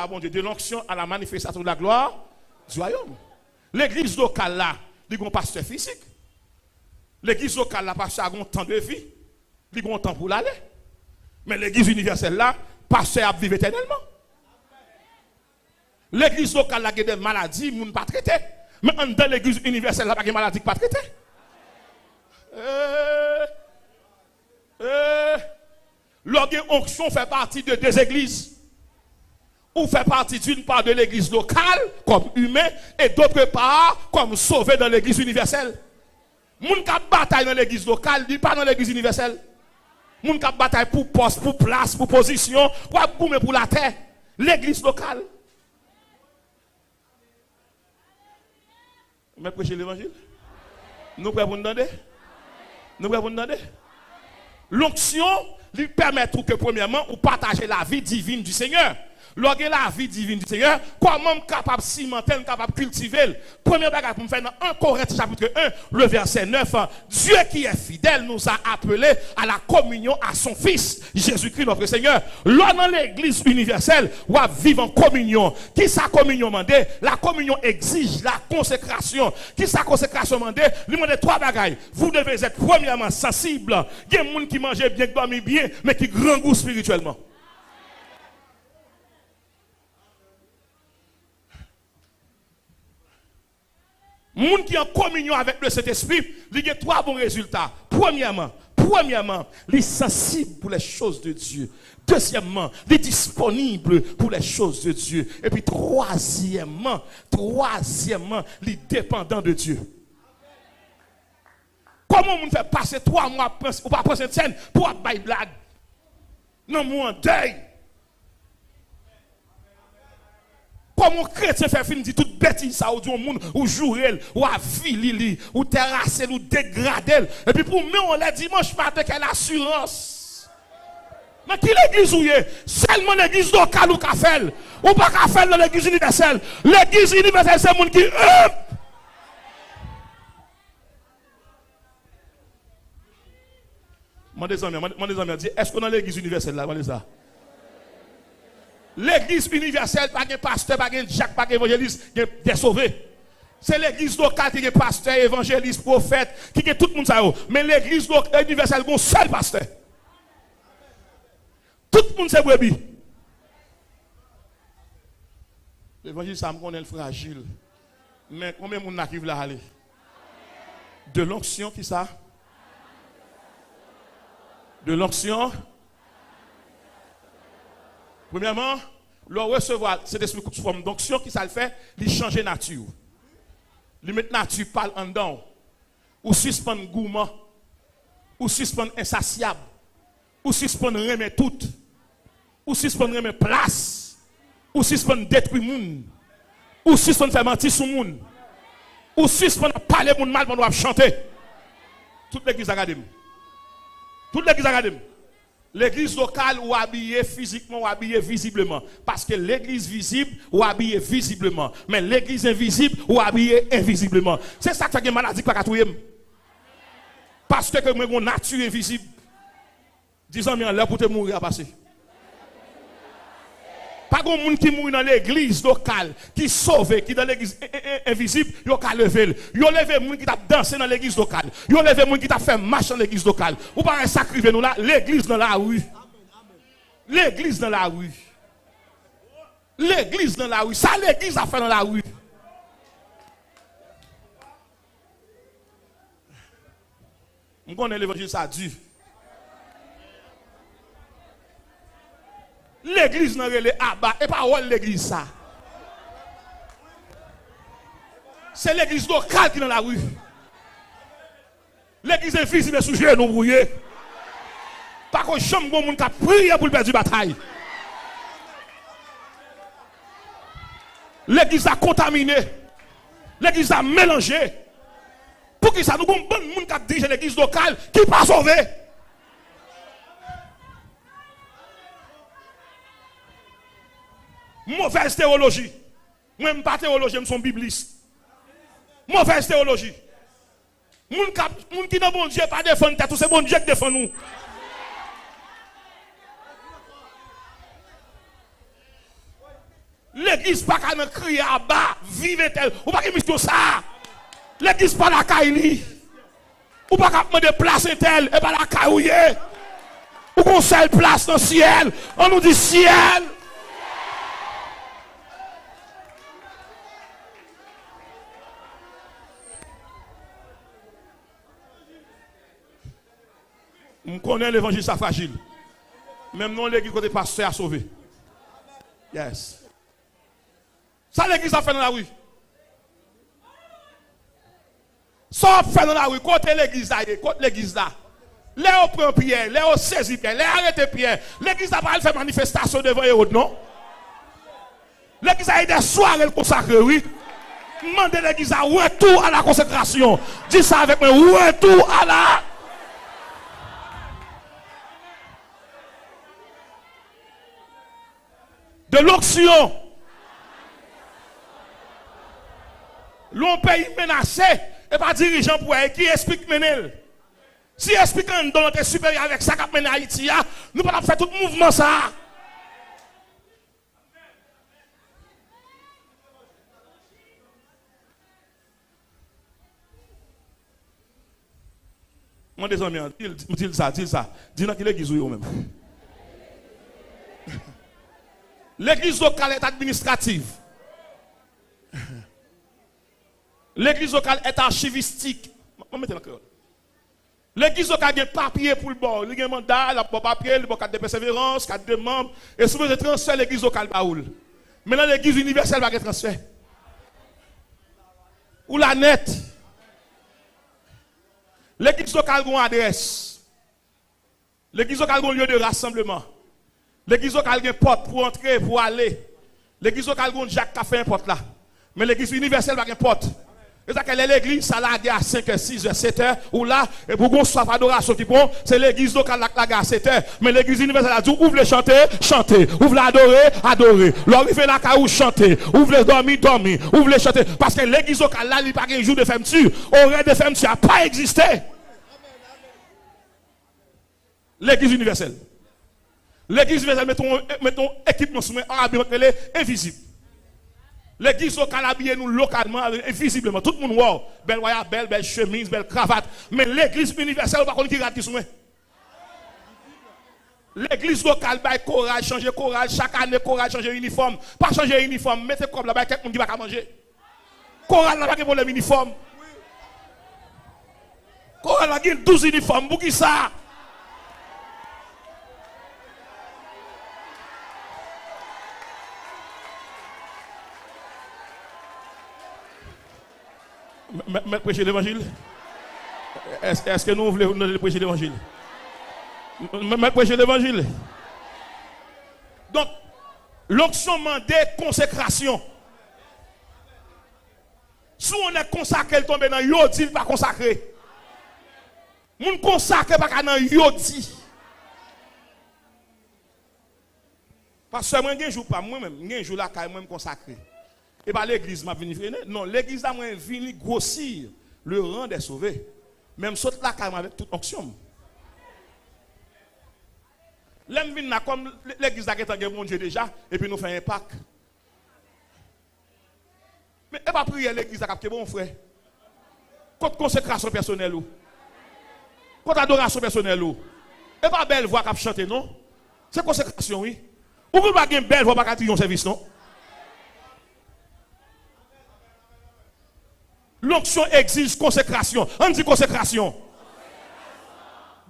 bon Dieu, de l'onction à la manifestation de la gloire du royaume. L'église locale là, il y a un pasteur physique. L'église locale là, pasteur a un temps de vie. Il y a un temps pour l'aller. Mais l'église universelle là, pasteur a vivre éternellement. L'église locale là, il y a des maladies, ils ne pas traiter. Mais dans l'église universelle là, il y a des maladies qui ne pas traiter. L'onction fait partie de deux églises. Ou fait partie d'une part de l'église locale, comme humain, et d'autre part, comme sauvé dans l'église universelle. Moun qui bataille dans l'église locale, dit pas dans l'église universelle. Moun qui bataille pour poste, pour place, pour position, pour la terre. L'église locale. Mais prêcher l'évangile? Nous pouvons vous demander? Nous pouvons vous demander? L'onction lui permet que, premièrement, vous partagez la vie divine du Seigneur. Lorsque la vie divine du Seigneur, comment capable de cimenter, capable de cultiver. Première bagage pour me faire dans 1 Corinthiens chapitre 1, le verset 9. Dieu qui est fidèle nous a appelés à la communion à son Fils, Jésus-Christ notre Seigneur. Là dans l'église universelle, on va vivre en communion. Qui sa communion mandé? La communion exige la consécration. Qui sa consécration mandé? Lui demande 3 bagages. Vous devez être premièrement sensible. Il y a des gens qui mangent bien, qui dorment bien, mais qui grand goût spirituellement. Moun qui en communion avec le Saint-Esprit, il y a 3 bons résultats. Premièrement, il est sensible pour les choses de Dieu. Deuxièmement, il est disponible pour les choses de Dieu. Et puis troisièmement, il est dépendant de Dieu. Comment on fait passer 3 mois ou pas prendre cette scène pour faire blague? Non, moi en deuil. Comment chrétien fait fin dit toute bêtise ça ou du monde ou jouer ou à vili ou terrasser ou dégrader et puis pour nous on le dimanche matin quelle assurance. Mais qui l'église ou est seulement l'église locale ou café ou pas café dans l'église universelle. L'église universelle c'est monde qui Mon des amis dit est-ce qu'on a l'église universelle là voilà ça. L'église universelle, pas de pasteur, pas de Jacques, pas d'évangéliste, des sauvés. C'est l'église locale qui est pasteur, évangéliste, prophète, qui est tout le monde ça. Mais l'église universelle, c'est un seul pasteur. Tout le monde c'est brebis. L'évangile, ça me connaît fragile. Mais combien de monde arrive là aller? De l'onction qui ça? De l'onction. Premièrement, le recevoir cet esprit sous forme d'onction qui ça le fait, il change nature. Il met nature parle en dedans. Ou suspend gourmand, ou suspend insatiable, ou suspend remet tout, ou suspend remet place, ou suspend détruire monde, ou suspend faire mentir sur monde, ou suspend parler monde mal pendant chanter. Toute l'église académie. Toute l'église académie. L'église locale ou habillée physiquement ou habillée visiblement. Parce que l'église visible ou habillée visiblement. Mais l'église invisible ou habillée invisiblement. C'est ça qui fait que maladie pas touyer. Parce que mon nature invisible. Disons bien l'heure pour te mourir à passer. Pas de monde qui mourit dans l'église locale, qui sauve, qui dans l'église invisible, il a levé. Il a levé monde qui t'a dansé dans l'église locale. Il a levé monde qui t'a fait marche dans l'église locale. Ou pas sacrifier nous là, l'église dans la rue. L'église dans la rue. L'église dans la rue. Ça l'église a fait dans la rue. On connaît l'évangile ça dure. L'église n'a relé abat et pas l'église ça. C'est l'église locale qui est dans la rue. L'église est visible sous genou brouillé. Pas qu'on chambre bon monde qui a prié pour perdre la bataille. L'église a contaminé. L'église a mélangé. Pour qui ça nous bon monde qui a dirigé l'église locale qui pas sauvé. Mauvaise théologie. Moi, je ne suis pas théologien, je suis bibliste. Mauvaise théologie. Moun qui n'a bon Dieu pas défendre tête, c'est bon Dieu qui défend nous. L'église pas qu'à crier à bas, vive-t-elle. Ou pas qu'il me ça. L'église pas la caille. Ou pas qu'à demander place tel et pas la caille. Ou qu'on seule place dans le ciel. On nous dit ciel. On connaît l'évangile, ça fragile. Même non, l'église côté pasteur a sauvé. Yes. Ça, l'église a fait dans la rue. Ça, fait dans la rue. Côté l'église là, côté l'église là. Les on prend Pierre, les on saisit Pierre, les arrêtent Pierre. L'église n'a pas fait manifestation devant Hérode, non? L'église a eu des soirées consacrées, oui. Demandez l'église à retour à la consécration. Dis ça avec moi, retour à la. De l'onction. L'on pays menacé et pas dirigeant pour elle qui explique Menel. Si explique un don notre supérieur avec ça qu'a mené Haïti, nous ne pouvons pas faire tout mouvement ça. Mon des amis, dis ça. Dis-nous qu'il l'église ou même. L'église locale est administrative. L'église locale est archivistique. L'église locale a des papiers pour le bord. Il y a un mandat, il y a un papier, il y a une carte de persévérance, carte de membres. Et si vous êtes transfert, l'église locale va où? Maintenant, l'église universelle va être transfert. Ou la net. L'église locale a une adresse. L'église locale a un lieu de rassemblement. L'église locale a une porte pour entrer, pour aller. L'église locale a un Jacques qui a fait une porte là. Mais l'église universelle va avoir une porte. Et ça, quelle est l'église? Ça l'a à 5h, 6h, 7h, ou là, et pour qu'on soit adoration qui prend, c'est l'église locale qui l'a à 7h. Mais l'église universelle a dit, ouvre les chanter, chanter. Ouvre l'adorer, adorer. L'orifé la caou, chanter. Ouvre les dormir, dormir. Ouvre les chanter. Parce que l'église locale là, il n'y a pas un jour de fermeture. Horaire de fermeture n'a pas existé. L'église universelle. L'église universelle, mettons équipement sous elle est invisible. L'église locale habille nous localement, invisiblement. Tout le monde voit. Belle voyage, belle chemise, belle cravate. Mais l'église universelle, on va pas qui rate qui sont. L'église locale, bah, courage, changer courage. Chaque année, courage, changer uniforme. Pas changer uniforme. Mettez comme là-bas, quelqu'un qui va manger. Courage, là-bas, qui pour les uniformes. Courage, là, il y a 12 uniformes. Pour qui ça? Mais prêcher l'évangile? Est-ce que nous voulons prêcher l'évangile? Mais prêcher l'évangile. Donc, l'onction mandée consécration. Si on est consacré, il tombe dans yodi, il pas consacré. Moun consacré pas dans yodi. Parce que moi, un jour pas moi-même, un jour là, quand même consacré. Et pas l'église m'a venu freiner. Non, l'église a venu grossir le rang des sauvés. Même saute là quand même avec toute onction. L'homme vient comme l'église a été mon Dieu déjà, et puis nous faisons un Pâques. Mais et pas prier l'église a capté bon frère. Contre consécration personnelle ou. Contre adoration personnelle ou. Et pas belle voix qui chanter non. C'est consécration oui. Ou vous pas une belle voix pas crier un service non. L'onction exige consécration. On dit consécration.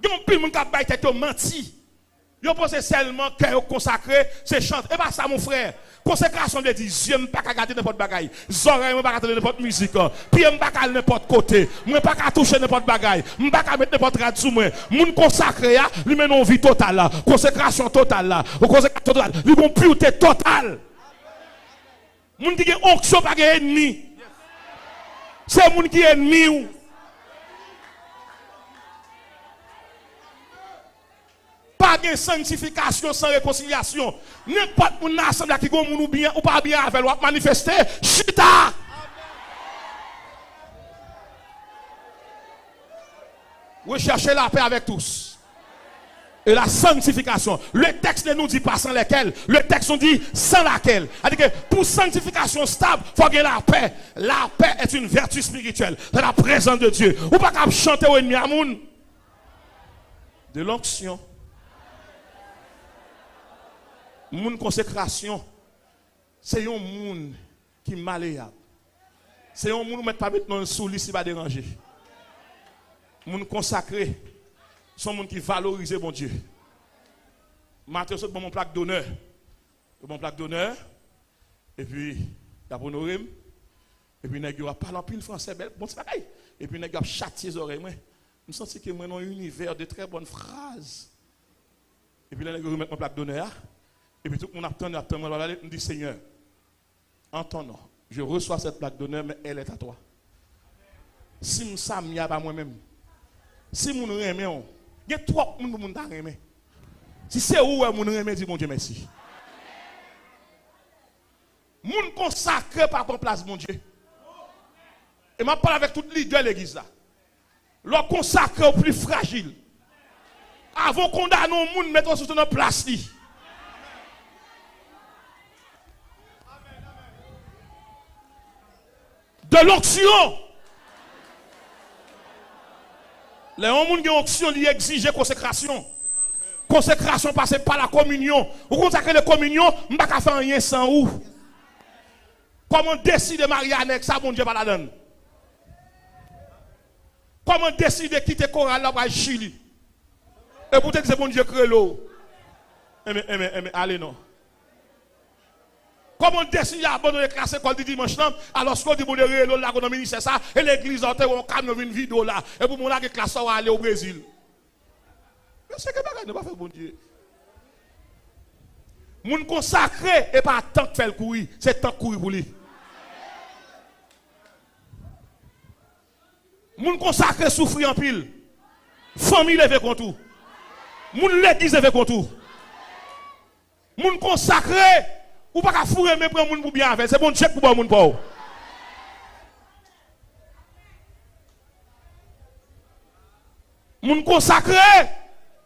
Il y a un pile de gens qui ont menti. Ils pensent seulement qu'ils sont consacrés, c'est chanter. Et pas ça, mon frère. Consécration veut dire, je ne peux pas regarder n'importe bagaille. Zoreille, je ne peux pas regarder n'importe musique. Puis je ne peux pas aller n'importe côté. Je ne peux pas toucher n'importe bagaille. Je ne peux pas mettre n'importe radio sur moi. Mon consacré, il met une vie totale. Consécration totale. Consécration totale. Il y a une pureté totale. Mon dit que onction pas ennemi. C'est le monde qui est ennemi. Pas de sanctification sans réconciliation. N'importe qui assemblée qui est bien ou pas bien avec ou manifester, chita. Recherchez la paix avec tous. et la sanctification. Le texte ne nous dit pas sans lesquels, le texte nous dit sans laquelle. C'est-à-dire que pour sanctification stable, il faut qu'il y ait la paix. La paix est une vertu spirituelle. C'est la présence de Dieu. Ou pas qu'à chanter au ennemi à moun. De l'onction. Moun consécration. C'est un moun qui est malléable. C'est un moun qui ne met pas maintenant sous lui si pas déranger. Moun consacré. Son monde qui valorise mon Dieu. Matin, c'est mon plaque d'honneur. Mon plaque d'honneur. Et puis, d'abord honoré. Et puis, il va parler en pile français. Bon, c'est pareil. Et puis, il va châtier les oreilles. Je sens que moi, dans un univers de très bonnes phrases. Et puis, là, il va remettre mon plaque d'honneur. Et puis, tout le monde attend. Je dis, Seigneur, en ton nom, je reçois cette plaque d'honneur, mais elle est à toi. Si je ne suis pas moi-même, si je ne suis pas il y a trois personnes qui ont aimé. Si c'est où vous aimé, dis mon Dieu merci. Moun consacré par ton place, mon Dieu. Et je parle avec tout leader de l'église là. Leur consacré au plus fragile. Avant qu'on condamne le monde, mettons sur notre place. De l'onction. Les gens qui ont onction, ils exigent consécration. Consécration passe par la communion. Vous consacrez la communion, je ne peux pas faire rien sans vous. Comment décider de marier avec ça, bon Dieu, pas la donne. Comment décider de quitter Coral là pour Chili. Et pour te dire, bon Dieu, crée l'eau. Allez, non. Comment décider d'abandonner la classe école du dimanche alors qu'on dit bon Dieu, l'économie c'est ça, et l'église en terre, on calme une vidéo là, et pour mon la classe va aller au Brésil. Mais c'est que bagage ne pas faire bon Dieu. Moun consacré et pas tant que faire le courir, c'est tant courir pour lui. Moun consacré souffrir en pile. Famille levé contre tout. Moun l'église levé contre tout. Moun consacré ou pas qu'à fourrer mais prendre moun pour bien avec, c'est bon check pour bon moun pour. Moun consacré,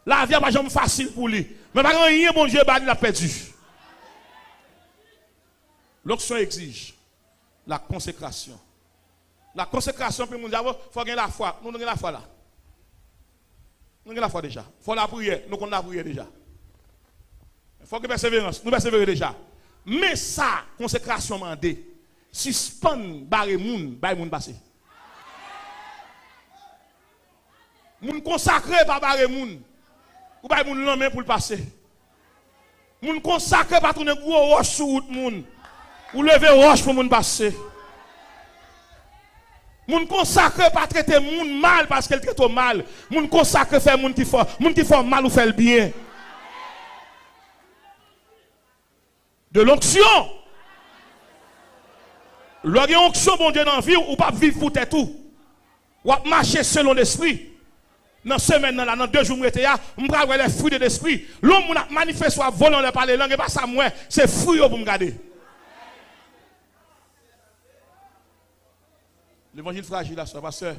la vie pas jamais facile pour lui. Mais pas rien bon Dieu il a perdu. L'onction exige la consécration. La consécration pour nous dire faut gagner la foi. Nous avons la foi là. Nous avons la foi déjà. Faut la prière, nous avons la prière déjà. Il faut que persévérance, nous persévérer déjà. Mais ça, consécration mandé, suspend barre moun, bay moun passé. Moun consacré par barre moun, ou bay moun l'homme pour le passer. Moun consacré par tourner gros roche sur route moun, ou lever roche pour moun passer. Moun consacré par traiter moun mal parce qu'elle traite mal. Moun consacré faire moun qui fait mal ou fait le bien. De l'onction. Lorsqu'il y a une onction, bon Dieu, dans la vie, ou pas vivre pour tout. Ou marcher selon l'esprit. Dans ce semaine, dans 2 jours, je vais voir les fruits de l'esprit. L'homme qui a manifesté soit volant de parler langue, et pas ça, moi, c'est fruit pour me garder. L'évangile fragile, là, pasteur.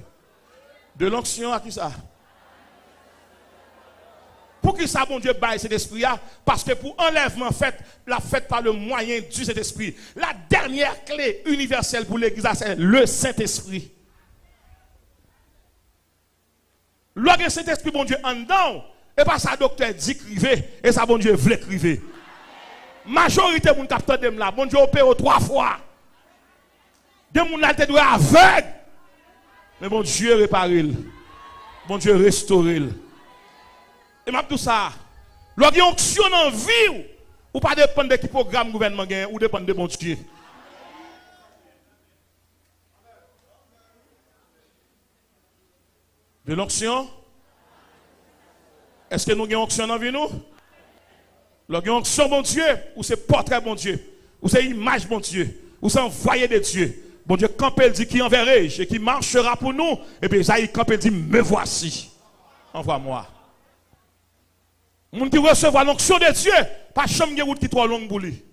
De l'onction à qui ça? Pour qui ça, bon Dieu, baille cet esprit-là? Parce que pour enlèvement fait, la fête par le moyen du Saint-Esprit. La dernière clé universelle pour l'église, c'est le Saint-Esprit. Lorsque le Saint-Esprit, bon Dieu, en dedans, et pas ça, docteur dit criver, et ça, bon Dieu, voulait criver. Majorité de mon capteur de là, bon Dieu, opère 3 fois. De mon là, te doit aveugle. Mais bon Dieu, réparé. Bon Dieu, restauré. Et m'a tout ça. Lorsqu'il y a une onction en vie, ou pas dépendre de qui programme gouvernement gagne, ou dépendre de bon Dieu. De l'onction? Est-ce que nous avons une onction en vie nous? Lorsqu'il y a une onction bon Dieu, ou c'est portrait bon Dieu, ou c'est image bon Dieu, ou c'est envoyé de Dieu. Bon Dieu, quand il dit qui enverrai-je et qui marchera pour nous, et bien Isaïe, quand il dit me voici, envoie-moi. Moun qui recevoir l'onction de Dieu, pas chambre de route qui trop longue pour lui.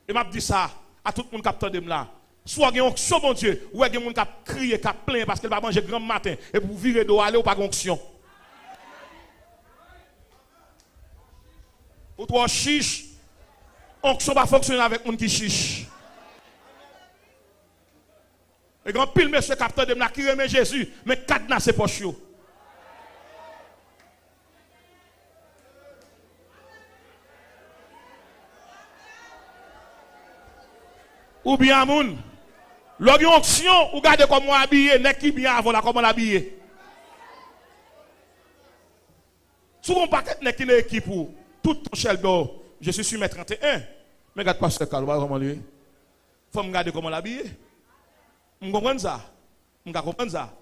Et m'a dit ça à tout le monde qui attend de là. Soit une onction bon Dieu, ou il y a des gens qui crient, qui plaint parce qu'il va manger grand matin et pour virer d'eau aller ou pas onction. pour chiche. Onction va fonctionner avec moun qui chiche. Et grand pile monsieur capteur de m'a qui remet Jésus, mais cadenas c'est poche yo. Ou bien moun. L'orgue onction ou gardez comment habillé, n'est qui bien avant la comment l'habiller. Souvent paquet n'est qui n'est équipe pour tout ton chel d'or. Je suis sur mes 31. Mais regarde pas ce cas, comment lui. Faut me garder comment l'habiller. Vous comprenez ça? Vous comprenez ça?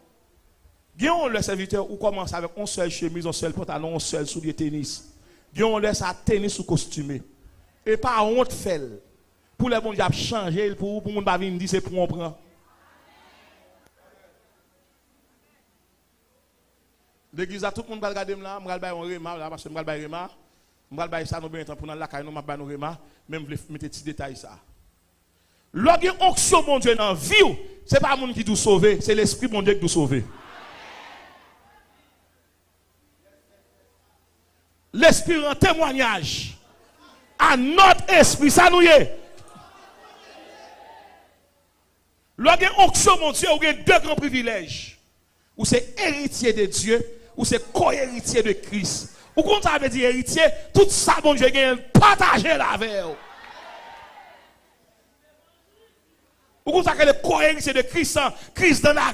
Guillaume le serviteur ou commence avec un seul chemise, un seul pantalon, un seul soulier tennis. Guillaume laisse à tennis ou costumé. Et pas honte fait. Pour les bons diables changer pour mon pas venir dire c'est pour on prend. L'église a tout le monde va regarder là, me regarder on rema là parce que me regarder rema, me regarder ça nous bien temps pour dans la caille nous m'a ba nous rema, même vle mettre petit détail ça. Lorsque onction mon Dieu dans vie, c'est pas monde qui doit sauver, c'est l'esprit mon Dieu qui doit sauver. L'esprit en témoignage à notre esprit ça nous y est. Lorsque onction mon Dieu, vous avez deux grands privilèges. Ou c'est héritier de Dieu, ou c'est co-héritier de Christ. Ou quand ça veut dire héritier, tout ça bon Dieu gagne partager la avec vous. Ou quand ça que le co-héritier de Christ, Christ dans la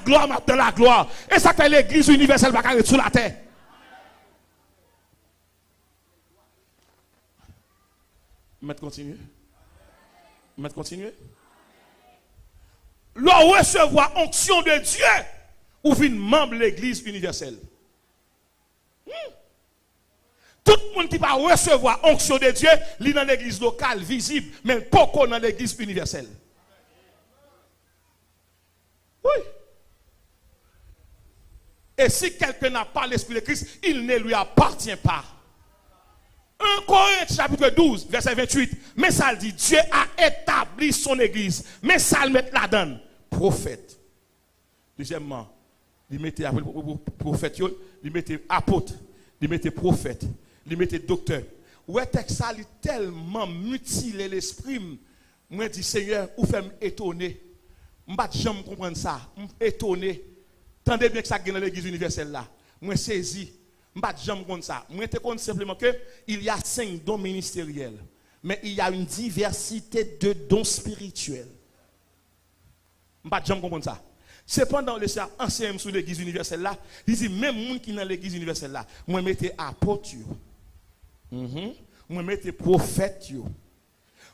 gloire, Et ça que l'église universelle va carrer sous la terre. Mettre continuer. L'on recevoir onction de Dieu ou vin membre de l'église universelle. Tout le monde qui va recevoir onction de Dieu, il dans l'église locale, visible, mais pas dans l'église universelle. Oui. Et si quelqu'un n'a pas l'esprit de Christ, il ne lui appartient pas. 1 Corinthiens chapitre 12, verset 28. Mais ça dit, Dieu a établi son église. Mais ça le met là-dedans. Prophète. Deuxièmement, il mettait prophète, il mettait apôtre, il mettait prophète, il mettait docteur. Ouais, texte ça, il tellement mutilé l'esprit. Moi, je dis, Seigneur, où fait m'étonner? Je ne peux jamais comprendre ça. Étonné. Tendez bien que ça gagne dans l'église universelle là. Moi, saisi. Je ne peux jamais comprendre ça. Moi, je compte simplement qu'il y a 5 dons ministériels. Mais il y a une diversité de dons spirituels. Je ne peux jamais comprendre ça. Cependant, le Seigneur enseigne sur l'église universelle là. Il dit, même les gens qui sont dans l'église universelle là, moi, je mets apôtres. Moi, je mets prophètes.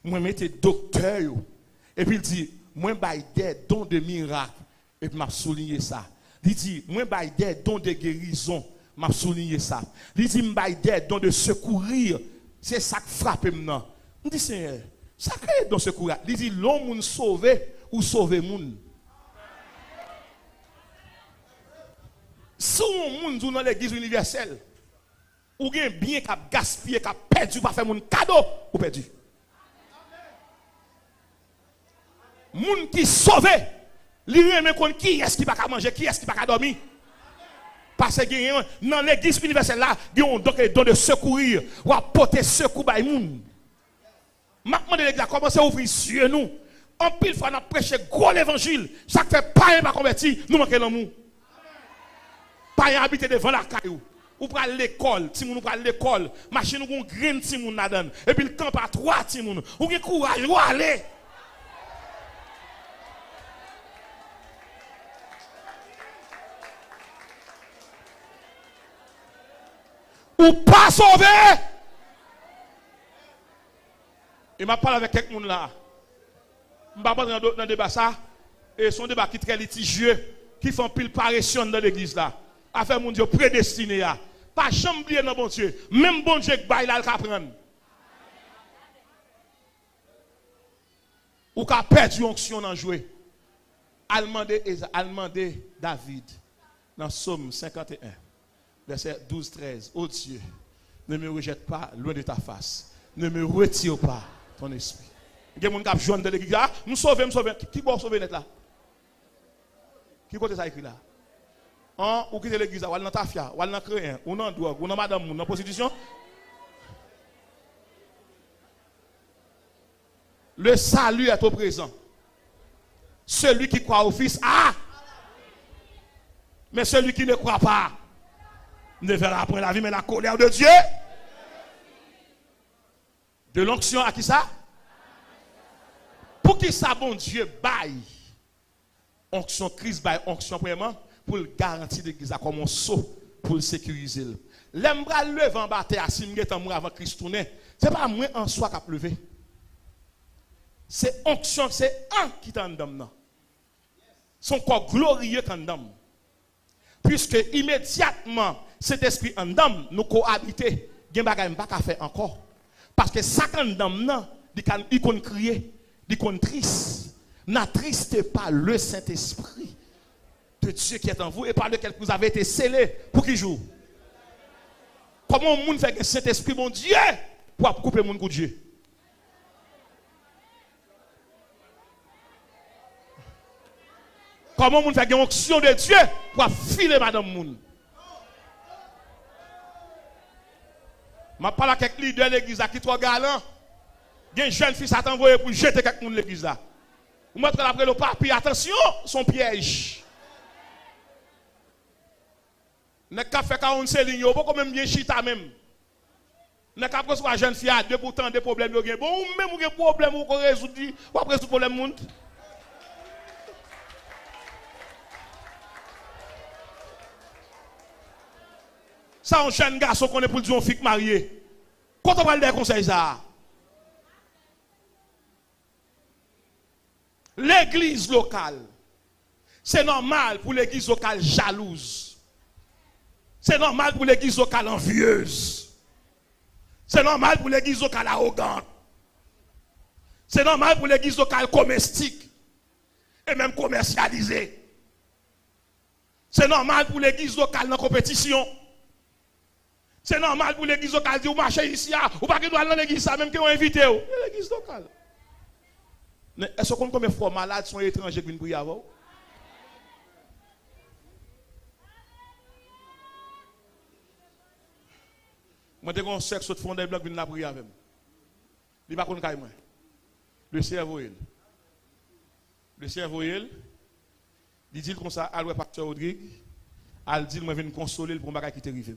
Moi, je mets docteurs. Et puis, il dit, moi, je des dons de miracles. Et puis, je souligné ça. Il dit, moi, je des dons de guérison. Je souligné ça. Il dit, je des dons de secourir. C'est ça qui frappe maintenant. Je dis, Seigneur, ça crée dans secourir. Il dit, l'homme sauvé ou sauver moun. Si on moun dans l'église universelle, ou bien bien qui a gaspillé, qui a perdu, pour faire mon cadeau, ou perdu. Moun qui sauvé, li remet compte qui est-ce qui va manger, qui est-ce qui va dormir. Parce que dans l'église universelle là, il y a un don de secourir, ou apporter secours by moun. Maintenant l'église a commencé à ouvrir sur nous. En pile fois on a prêché gros l'évangile, chaque fait pas pas converti, nous manquons l'amour. Pas habiter devant la caillou. Ou pour l'école, si nous pour l'école, machine ou grain si moun la donne. Et puis le camp à 3 si moun. Ou gen courage, ou aller. Ou pas sauver. Et m'a parlé avec quelqu'un là. Je vais pas dans le débat ça. Et son débat qui est très litigieux, qui font pile parution dans l'église là. Affaire mon Dieu prédestiné à. Pas jamais oublier dans bon Dieu. Même bon Dieu qui baille là, il va prendre. Ou qu'a perdu onction dans jouer. Allemandé David dans Psaume 51 verset 12-13. Oh Dieu, ne me rejette pas loin de ta face. Ne me retire pas ton esprit. Il y a des gens qui joignent de l'église là, nous sauver, me sauver. Qui va sauver net là? Qui côté ça écrit là? Ou quitter l'église, ou dans tafia, ou dans créen, ou dans drogue, ou dans madame, ou dans prostitution. Le salut est au présent. Celui qui croit au Fils a. Mais celui qui ne croit pas ne verra point la vie, mais la colère de Dieu. De l'onction à qui ça? Pour qui ça, bon Dieu, baille? Onction Christ, baille onction premièrement, pour le garantir l'église comme un sceau, pour le sécuriser. L'embra lever en bataille, si nous sommes avant Christ tourner, ce n'est pas moi en soi qui a levé. C'est onction, c'est un qui est en dame. Son corps glorieux qu'en dame. Puisque immédiatement, cet esprit en dame, nous cohabiter, il n'y a pas faire encore. Parce que ça qu'en dame, il qu'on crier, il qu'on triste. N'attristez pas le Saint-Esprit de Dieu qui est en vous et par lequel vous avez été scellés. Pour qui joue? Comment le monde fait que Saint-Esprit, mon Dieu, pour couper mon coup de Dieu? Comment le monde fait une onction de Dieu pour filer madame moun? Je parle avec quelques leaders de l'église qui sont galants. Il y a un jeune fils à t'envoyer pour jeter quelqu'un de l'église là. Vous montrez après le papier, attention, son piège. Ne pas faire 40 lignes, vous pouvez même bien chita même. Ne pas prendre une jeune fille à deux pourtant des problèmes. Bon, même vous avez des problèmes, vous pouvez résoudre le problème. Ça, un jeune garçon qu'on est pour dire un fille marié. Quand on parle des conseils, ça. L'église locale, c'est normal pour l'église locale jalouse. C'est normal pour l'église locale envieuse. C'est normal pour l'église locale arrogante. C'est normal pour l'église locale comestique et même commercialisée. C'est normal pour l'église locale dans compétition. C'est normal pour l'église locale de marcher ici, ou pas que nous allons dans l'église, même qui ont invité. L'église locale. Est-ce qu'on combien de fois malades sont étrangers qui viennent prier avant? Moi, je suis un sexe de fond des blocs qui viennent prier avec moi. Il n'y a pas de cas. Le cerveau, il dit comme ça, à pasteur Rodrigue, il dit, moi, je viens consoler pour ne pas quitter rive.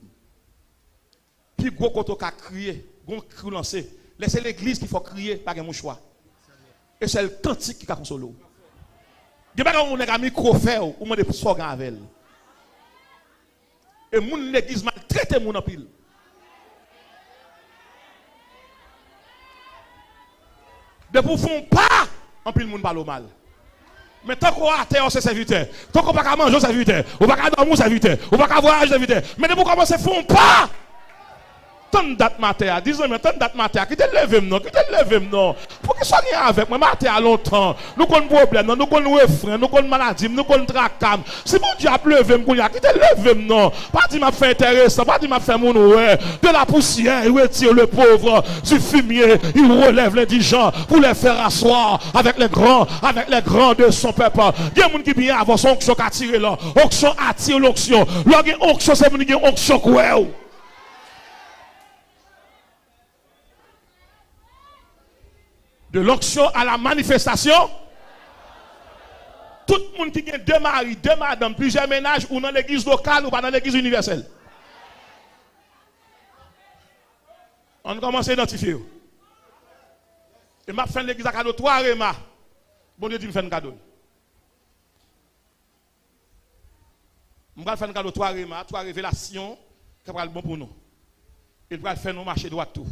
Puis, gros, quand on a crié, gros cri lancé, laissez l'église qu'il faut crier, pas de mon choix. Et c'est le cantique qui a consolé. Il n'y a pas de micro-faire ou de slogan avec elle. Et mon l'église maltraite mon en pile. De pour font pas, en pile moun parle mal. Mais tant qu'on a terre, c'est serviteur. Tant qu'on pas manger, c'est serviteur. Ou pas dormir, c'est serviteur. Ou pas voyager, c'est serviteur. Mais de pour commencer, font pas. Tant date matin, disons mais tant date matin, qui te lève non, pour que ça rien avec moi matin à longtemps. Nous avons problème, nous avons refrain, nous avons maladie, nous avons tracam. Si mon Dieu a levé me qui te lève non, pas dit m'a fait intéressant, pas dit m'a fait mon ouais, de la poussière, il retire le pauvre du fumier, il relève l'indigent pour les faire asseoir avec les grands de son peuple. Il y a des gens qui viennent avoir son onction qui attire là, onction attire l'onction. L'onction onction c'est mon qui onction quoi. De l'onction à la manifestation. Tout le monde qui a deux maris, deux madames, plusieurs ménages, ou dans l'église locale ou pas dans l'église universelle. On commence à identifier. Et m'a fait l'église à cadeau, trois remas. Bon Dieu dit me fait un cadeau. Je vais faire un cadeau, trois remas, trois révélations, qui va être bon pour nous. Il va faire nous marcher droit tout.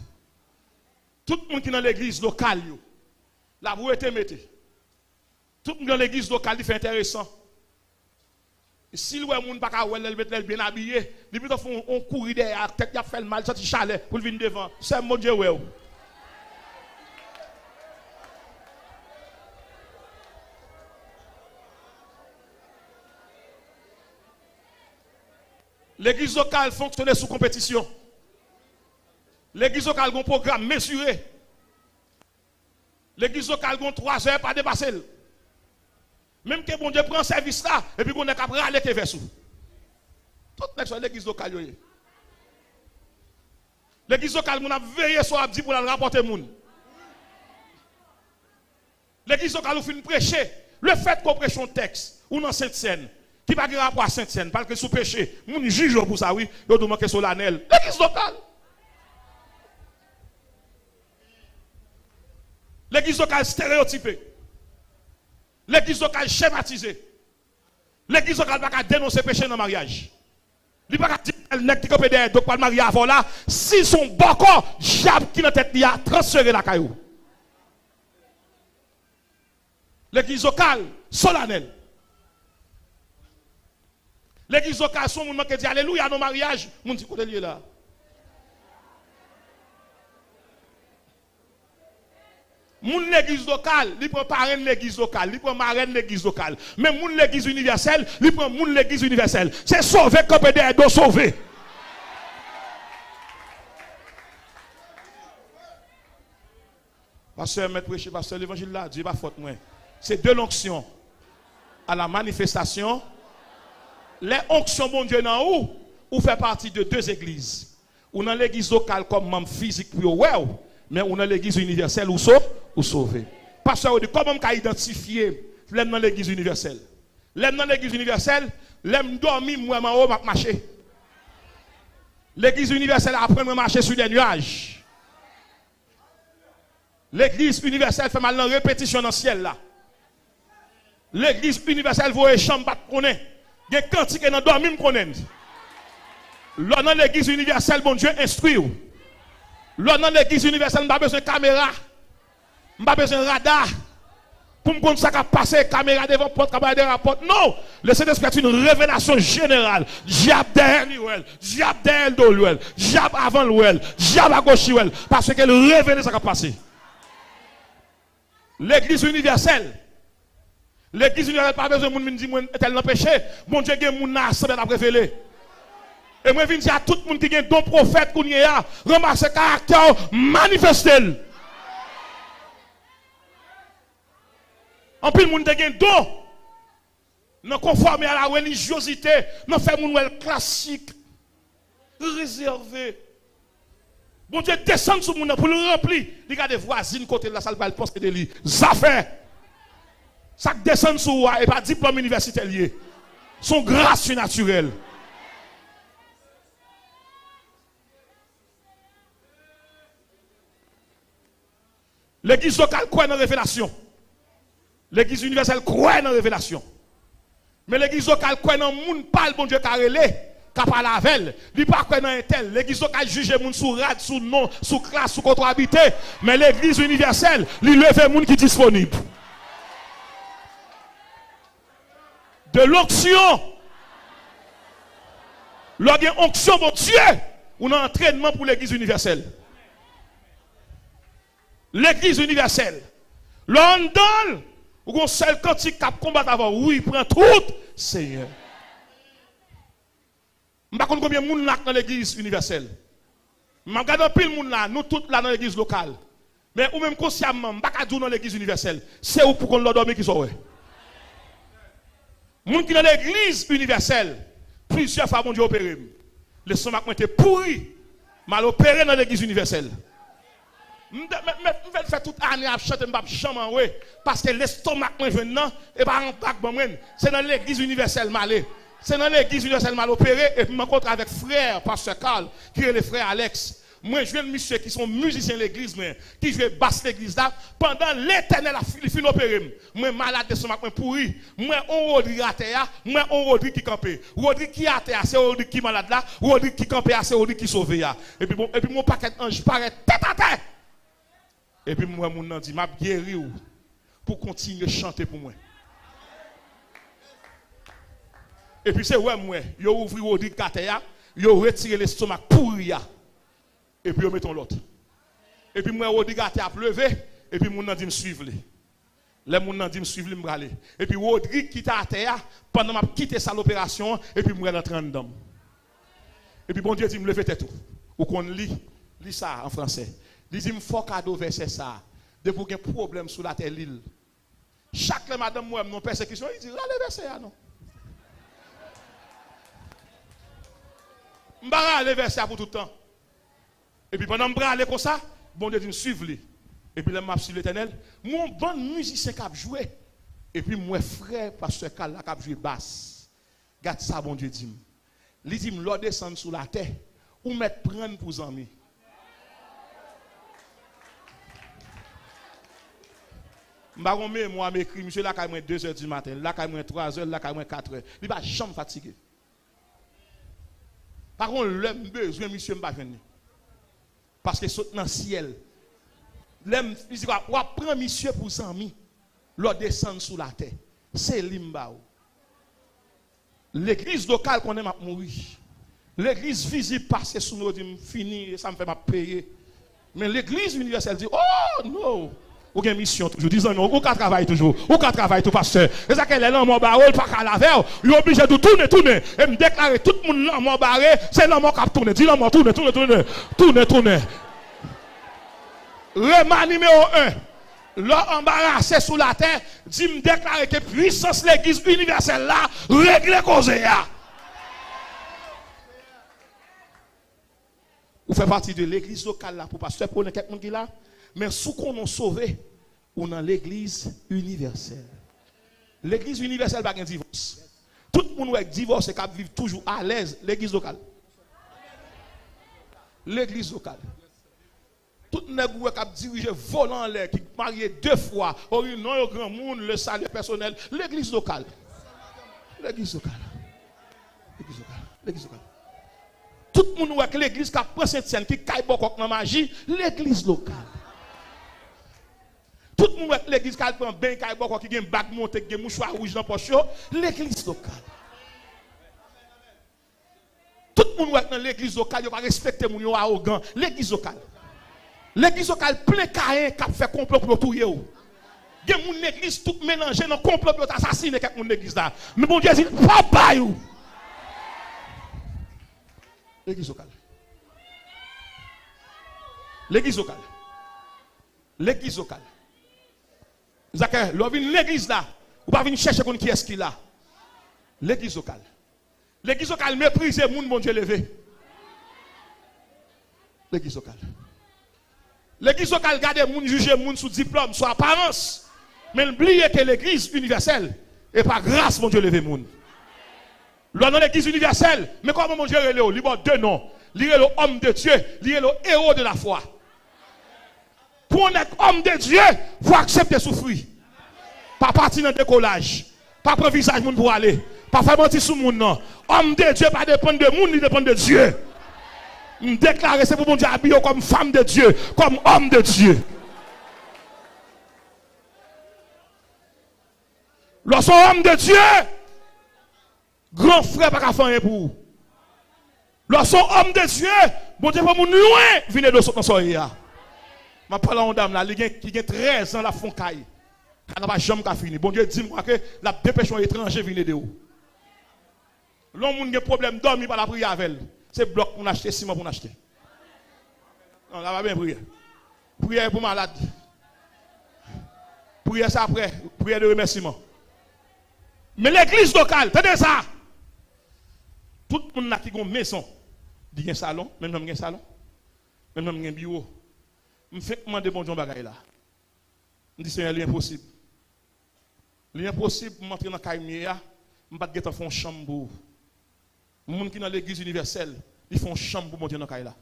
Tout le monde qui est dans l'église locale, la vous êtes mettez. Tout le monde dans l'église locale, il fait intéressant. Si le monde pas mettre bien habillé, il peut faire on courir derrière, tête qui a fait le mal, sorti chalet pour venir devant. C'est mon Dieu ouais. L'église locale fonctionne sous compétition. L'église locale a un programme mesuré. L'église locale a 3 heures pas dépasser. Même que bon Dieu prend service là, et puis qu'on est capable d'aller vers sous. Toute l'église locale. L'église locale, on a veillé sur Abdi pour la rapporter moun. L'église locale ou fin prêcher. Le fait qu'on prêche un texte ou dans Sainte-Seine, qui va dire rapport à Sainte-Seine, parce que sous péché, mon juge pour ça, oui, il doit manquer solennel. L'église locale. L'église locale stéréotypée. L'église locale schématisée. L'église locale va dénoncer péché dans le mariage. Il ne va pas dire que tu peux donc pas le mariage avant là. Si son bon corps, diable qui dans tête a transféré la caillou. L'église locale, solennelle. L'église locale, son monde qui dit alléluia dans le mariage, mon dit côté lié là. Mon l'église locale, il prend parrain l'église locale, il prend marraine l'église locale. Mais mon l'église universelle, il prend mon l'église universelle. C'est sauver comme des dos sauver. Pasteur, maître prêcher, pasteur, l'évangile là, Dieu pas faute moi. C'est de l'onction à la manifestation. Les onctions, mon Dieu, dans où? Ou fait partie de deux églises. Ou dans l'église locale comme membre physique, mais ou dans l'église universelle ou sauvé. Pasteur, comment on peut identifier l'aime dans l'église universelle? L'aime dans l'église universelle, l'aime dormir, moi, en haut, marcher. L'église universelle apprend à marcher sur des nuages. L'église universelle fait mal dans la répétition dans le ciel là. L'église universelle voit les chambres battre connaît. Il y a quantité dans dormir connaît. Là dans l'église universelle bon Dieu instruit. Là dans l'église universelle pas besoin de caméra. Pas besoin de radar. Pour me connaître ça qui passer caméra devant porte caméra derrière porte. Non, le Saint-Esprit est une révélation générale. Diable derrière, diable derrière, diable avant l'ouel, diable à gauche parce qu'elle révèle ça qui passer. L'église universelle. L'église universelle pas besoin de monde dire tel n'a péché. Bon Dieu gen moun na assemblée la révélé. Et moi viens dire à tout le monde qui gen don prophète qu'on y a, ramasse caractère manifestel. En plus monde gen don. Non conforme à la religiosité, non fait moun classique, réservé. Bon Dieu descend sur moun pour le remplir. Regardez voisine côté de la salle pour penser de lui. Ça fait. Ça descend sur moi et pas diplôme universitaire lié. Son grâce naturelle. L'église locale croit dans la révélation. L'église universelle croit dans la révélation. Mais l'église locale croit dans le monde parle bon Dieu carrelé. Pas la veille, il pas quoi dans un tel. L'église locale juge moun sous rad, sous nom, sous classe, sous contrat habité, mais l'église universelle, il lève moun qui disponible. De l'onction. L'organe onction mon Dieu, ou un entraînement pour l'église universelle. L'église universelle. London, ou un seul cantique qui combat avant, oui, prend tout, Seigneur. Je ne sais pas combien de monde là dans l'église universelle. Je regarde pile de monde là, nous tous là dans l'église locale. Mais ou même consciemment, je ne sais pas dans l'église universelle. C'est où pour qu'on l'endorme qui soit. Les gens qui dans l'église universelle, plusieurs fois, mon Dieu, opéré. Le stomac était pourri, mal opéré dans l'église universelle. Je vais faire toute année à chanter, parce que l'estomac maintenant, et pas en bac, c'est dans l'église universelle malé. C'est dans l'église universelle mal opérée et puis je me rencontre avec frère, pasteur Carl, qui est le frère Alex. Moi, je viens de monsieur qui sont musiciens de l'église, qui jouent basse l'église là. Pendant l'éternel, il finit opéré. Moi, malade de son matin pourri. Moi, on Rodri à terre, moi, on Rodri qui campé. Rodri qui à terre, c'est Rodri qui malade là. Rodri qui campé, c'est Rodri qui sauvé là. Et puis mon paquet d'ange paraît tête à tête. Et puis moi, mon nom dit, m'a guéri pour continuer à chanter pour moi. Et puis c'est ouais moi, yo ouvri Rodri Kateya, yo retiré l'estomac pourri et puis yo mettons l'autre. Et puis moi Rodri Kateya a pleuvé et puis mon nan dit me suivre. Les mon nan dit me suivre me aller. Et puis Rodri quitte à terre pendant m'a quitté ça l'opération et puis moi rentre dedans. Et puis bon Dieu dit me lever tête tout. Ou qu'on lit ça en français. Il dit me faut cadeau verset ça. De pour un problème sur la terre l'île. Chaque madame moi non persécution, il dit allez verset non. Je vais aller vers ça pour tout le temps. Et puis pendant que je vais aller comme ça, bon Dieu dit me suivre. Et Et puis là, je suis l'éternel. Mon bon musicien qui a joué. Et puis mon frère, pasteur Kal, qui a joué basse. Garde ça, bon Dieu dit. Il dit, l'on descend sous la terre. Ou mettre prendre pour amis. Moi, m'écrit, monsieur, là, quand 2h du matin, là, quand 3h, là, quand 4h. Il va jamais fatigué. Par contre, l'homme besoin, monsieur, m'a pas parce que saute dans le ciel. L'homme, il dit, on prend monsieur pour ses amis. L'on descend sous la terre. C'est Limbao. L'église locale qu'on aime à mourir. L'église visible passe sous nos dîmes, fini, ça me fait payer. Mais l'église universelle dit, oh non! Ou une mission toujours, disons non, ou qu'à travailler toujours, ou qu'à travailler tout pasteur. Et ça qu'elle est là, mon barreau, pas qu'à la veille, il est obligé de tourner. Et me déclarer tout le monde là, mon barré, c'est là, mon cap tourner. Dis là, mon tourner. Rema numéro 1. Là, embarrassé sous la terre, dit me déclarer que puissance l'église universelle là, règle cause là. Vous faites partie de l'église locale là, pour pasteur pour quelqu'un qui là. Mais sous qu'on a sauvé, on a l'église universelle. L'église universelle n'a pas de divorce. Tout le monde qui divorce et qui vit toujours à l'aise, l'église locale. L'église locale. Tout le monde qui dirige volant l'air, qui marié 2 fois, ou non au grand monde, le salaire personnel, l'église locale. L'église locale. L'église locale. L'église locale. Tout le monde qui l'église qui prend cette scène, qui caille beaucoup dans la magie, l'église locale. Tout le monde qui l'église qui prend bien, qui a un bac monté, qui a un mouchoir rouge dans la poche, l'église locale. Tout le monde qui dans l'église locale, il va respecter mon arrogant, l'église locale. L'église locale plein caïn qui fait complot pour tout yo. Il y a une église tout mélangé dans complot pour assassiner quelqu'un dans l'église là. Mais bon Dieu dit pas bail. L'église locale. L'église locale. L'église locale. Zachary, l'on vient l'église là, ou pas venir chercher qui est-ce qu'il a. L'église locale. L'église locale méprise le monde, mon Dieu levé. L'église locale. L'église locale garde le monde, juge le monde sous diplôme, sous apparence. Mais n'oubliez que l'église universelle est par grâce, mon Dieu levé monde. L'on dans l'église universelle, mais comment mon Dieu le libre 2 noms. Lire l'homme de Dieu, lire le héros de la foi. Pour être homme de Dieu, il faut accepter souffrir. Pas partir dans le décollage. Pas prendre visage pour aller. Pas faire mentir sur le monde. Non. Homme de Dieu, pas dépendre de monde, il dépend de Dieu. Me déclarer, c'est pour mon Dieu habiller comme femme de Dieu, comme homme de Dieu. Lorsqu'on est homme de Dieu, grand frère pas qu'à faire pour vous. Lorsqu'on est homme de Dieu, bon Dieu, pour mon loin, venez de son soleil. Je parle à une dame là, qui a 13 ans, la font caille. Elle n'a pas jamais fini. Bon Dieu, dis-moi que la dépêche étranger vient de où. L'homme a un problème dormir par la prière avec elle. C'est bloc pour acheter, ciment pour acheter. Non, là va bien prier. Prière pour malade. Prière ça après. Prière de remerciement. Mais l'église locale, tenez ça. Tout le monde qui a une maison, il y a un salon, même un salon, même un bureau. Je fais demander bon Dieu bagaille là. Je dis Seigneur, l'impossible. L'impossible pour m'entrer dans la caille, je ne vais pas faire une chambre. Les gens qui sont dans l'église universelle, ils font une chambre pour monter dans la caille là.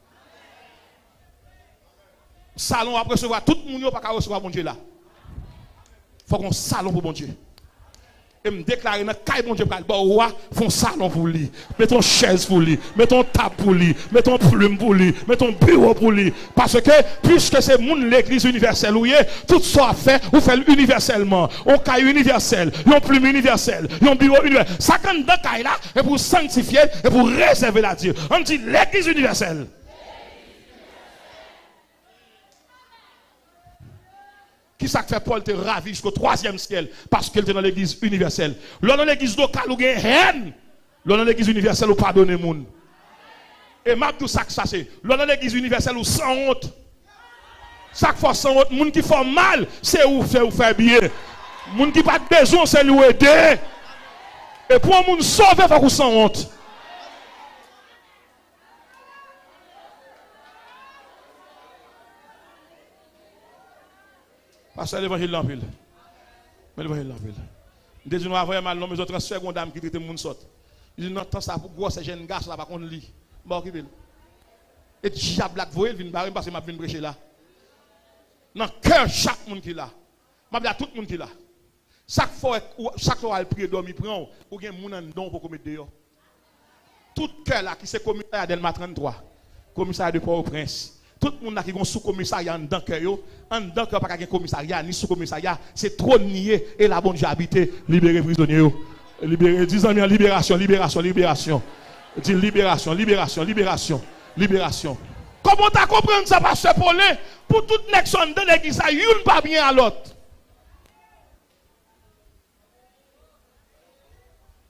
Salon après recevoir, tout le monde ne peut pas recevoir bon Dieu là. Il faut qu'on salon pour bon Dieu. Et me déclarer dans caille bon Dieu pour le roi, font salon pour lui, mettons chaise pour lui, mettons table pour lui, mettons plume pour lui, mettons bureau pour lui. Parce que puisque c'est l'église universelle où tout ça fait, ou fait universellement, on caille universel, on plume universel, on bureau universel. Ça quand dans caille là, et pour sanctifier et pour réserver la Dieu. On dit l'église universelle. Qui ça fait Paul te ravi jusqu'au 3e ciel? Parce qu'il était dans l'église universelle. Là dans l'église locale où il y a haine. Là dans l'église universelle où pardonne le monde. Et m'a tout ça que ça c'est. Là dans l'église universelle où sans honte. Ça fait sans honte. Moun qui fait mal, c'est où faire bien. Moun qui pas besoin, c'est lui aider. Et pour un monde sauver, il faut qu'on sans honte. Parce que l'évangile l'empile. Mais l'évangile l'empile. Dès que nous avons mal, nous avons transfert une dame qui traite moun sort. Il dit non, tant ça pour gros ces jeunes gars là pas qu'on lit. Bon qui et diable là voyez vinn barrer parce que m'a vinn prêcher là. Dans cœur chaque monde qui là. M'a dit à tout monde qui là. Chaque fois elle prie dormir prend ou gen moun en don pour mettre dehors. Tout cœur là qui c'est commissariat d'Elma 33. Commissariat de Port-au-Prince. Tout le monde là qui est sous commissariat en dedans cœur yo, en dedans cœur pas qu'un commissariat ni sous commissariat, c'est trop nier et la bonne Dieu habiter, libérer prisonniers yo. Libérer 10 ans libération, libération, libération. Dis libération, libération, libération, libération. Comment tu comprendre ça pasteur Paulin pour toute nation dans l'église ça une pas bien à l'autre.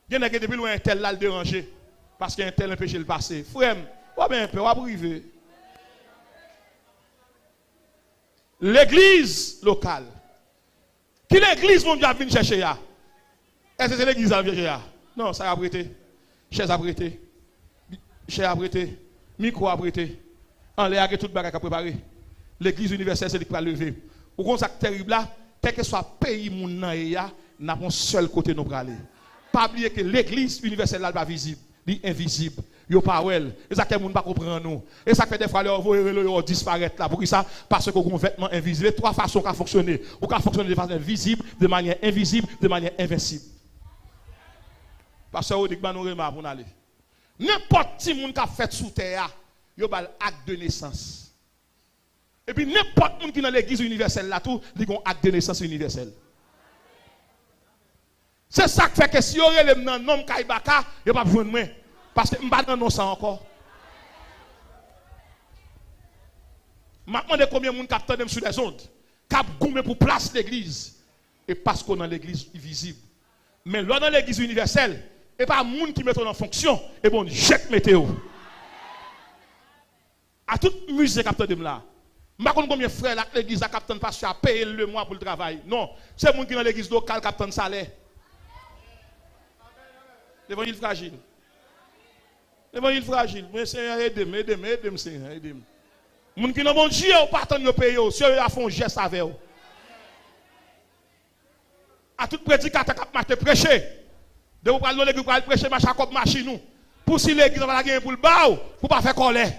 Il y a depuis loin un tel là le déranger parce qu'il y a un tel empêché le passer. Frère, ou bien un peu, ou privé. L'église locale. Qui l'église mon Dieu vient chercher là? Est-ce que c'est l'église qui vient chercher là? Non, ça a prêté. Chaise a prêté. Chaise a prêté. Micro a prêté. En l'air, tout le bagage a préparé. L'église universelle, c'est qui va lever. Ou comme ça terrible là, quel que soit pays mon nan et ya, n'a pas un seul côté nous aller. Pas oublier que l'église universelle là pas visible, li invisible. Yo pas wel. Et ça que moun pas comprendre nous. Et ça fait des fois leur disparaître là pour ça parce que un vêtement invisible, trois façons qu'a fonctionner. Ou qu'a fonctionner de façon visible, de manière invisible, de manière invincible. Parce que on dit que nous remarque pour aller. N'importe qui moun qui a fait sous terre, yo bal acte de naissance. Et puis n'importe qui dans l'église universelle là tout, il y a un acte de naissance universel. C'est ça qui fait que si y aurait le nom Kaibaka, il n'y a pas besoin de moi. Parce que je ne sais pas ça encore. Je me demande combien de gens captent sur les ondes. Cap goumé pour place l'église. Et parce qu'on est dans l'église visible. Mais là dans l'église universelle, et pas les gens qui mettent en fonction, et bon, jette météo. À toute musique capte de là. Je ne sais pas combien de frères l'église a capté parce qu'il a payé le mois pour le travail. Non, c'est les gens qui sont dans l'église locale qui captent salaire. L'évangile fragile. L'évangile fragile. Mais Seigneur, aidez-moi, Seigneur, aidez-moi. Les gens qui n'ont pas Dieu, ils partent de payer. Si ils font un geste avec eux. À tout prédicateur qui a prêché. De vous parler de l'église, pour prêcher, machin comme machine. Pour si l'église va la gagner pour le bas, pour ne pas faire colère.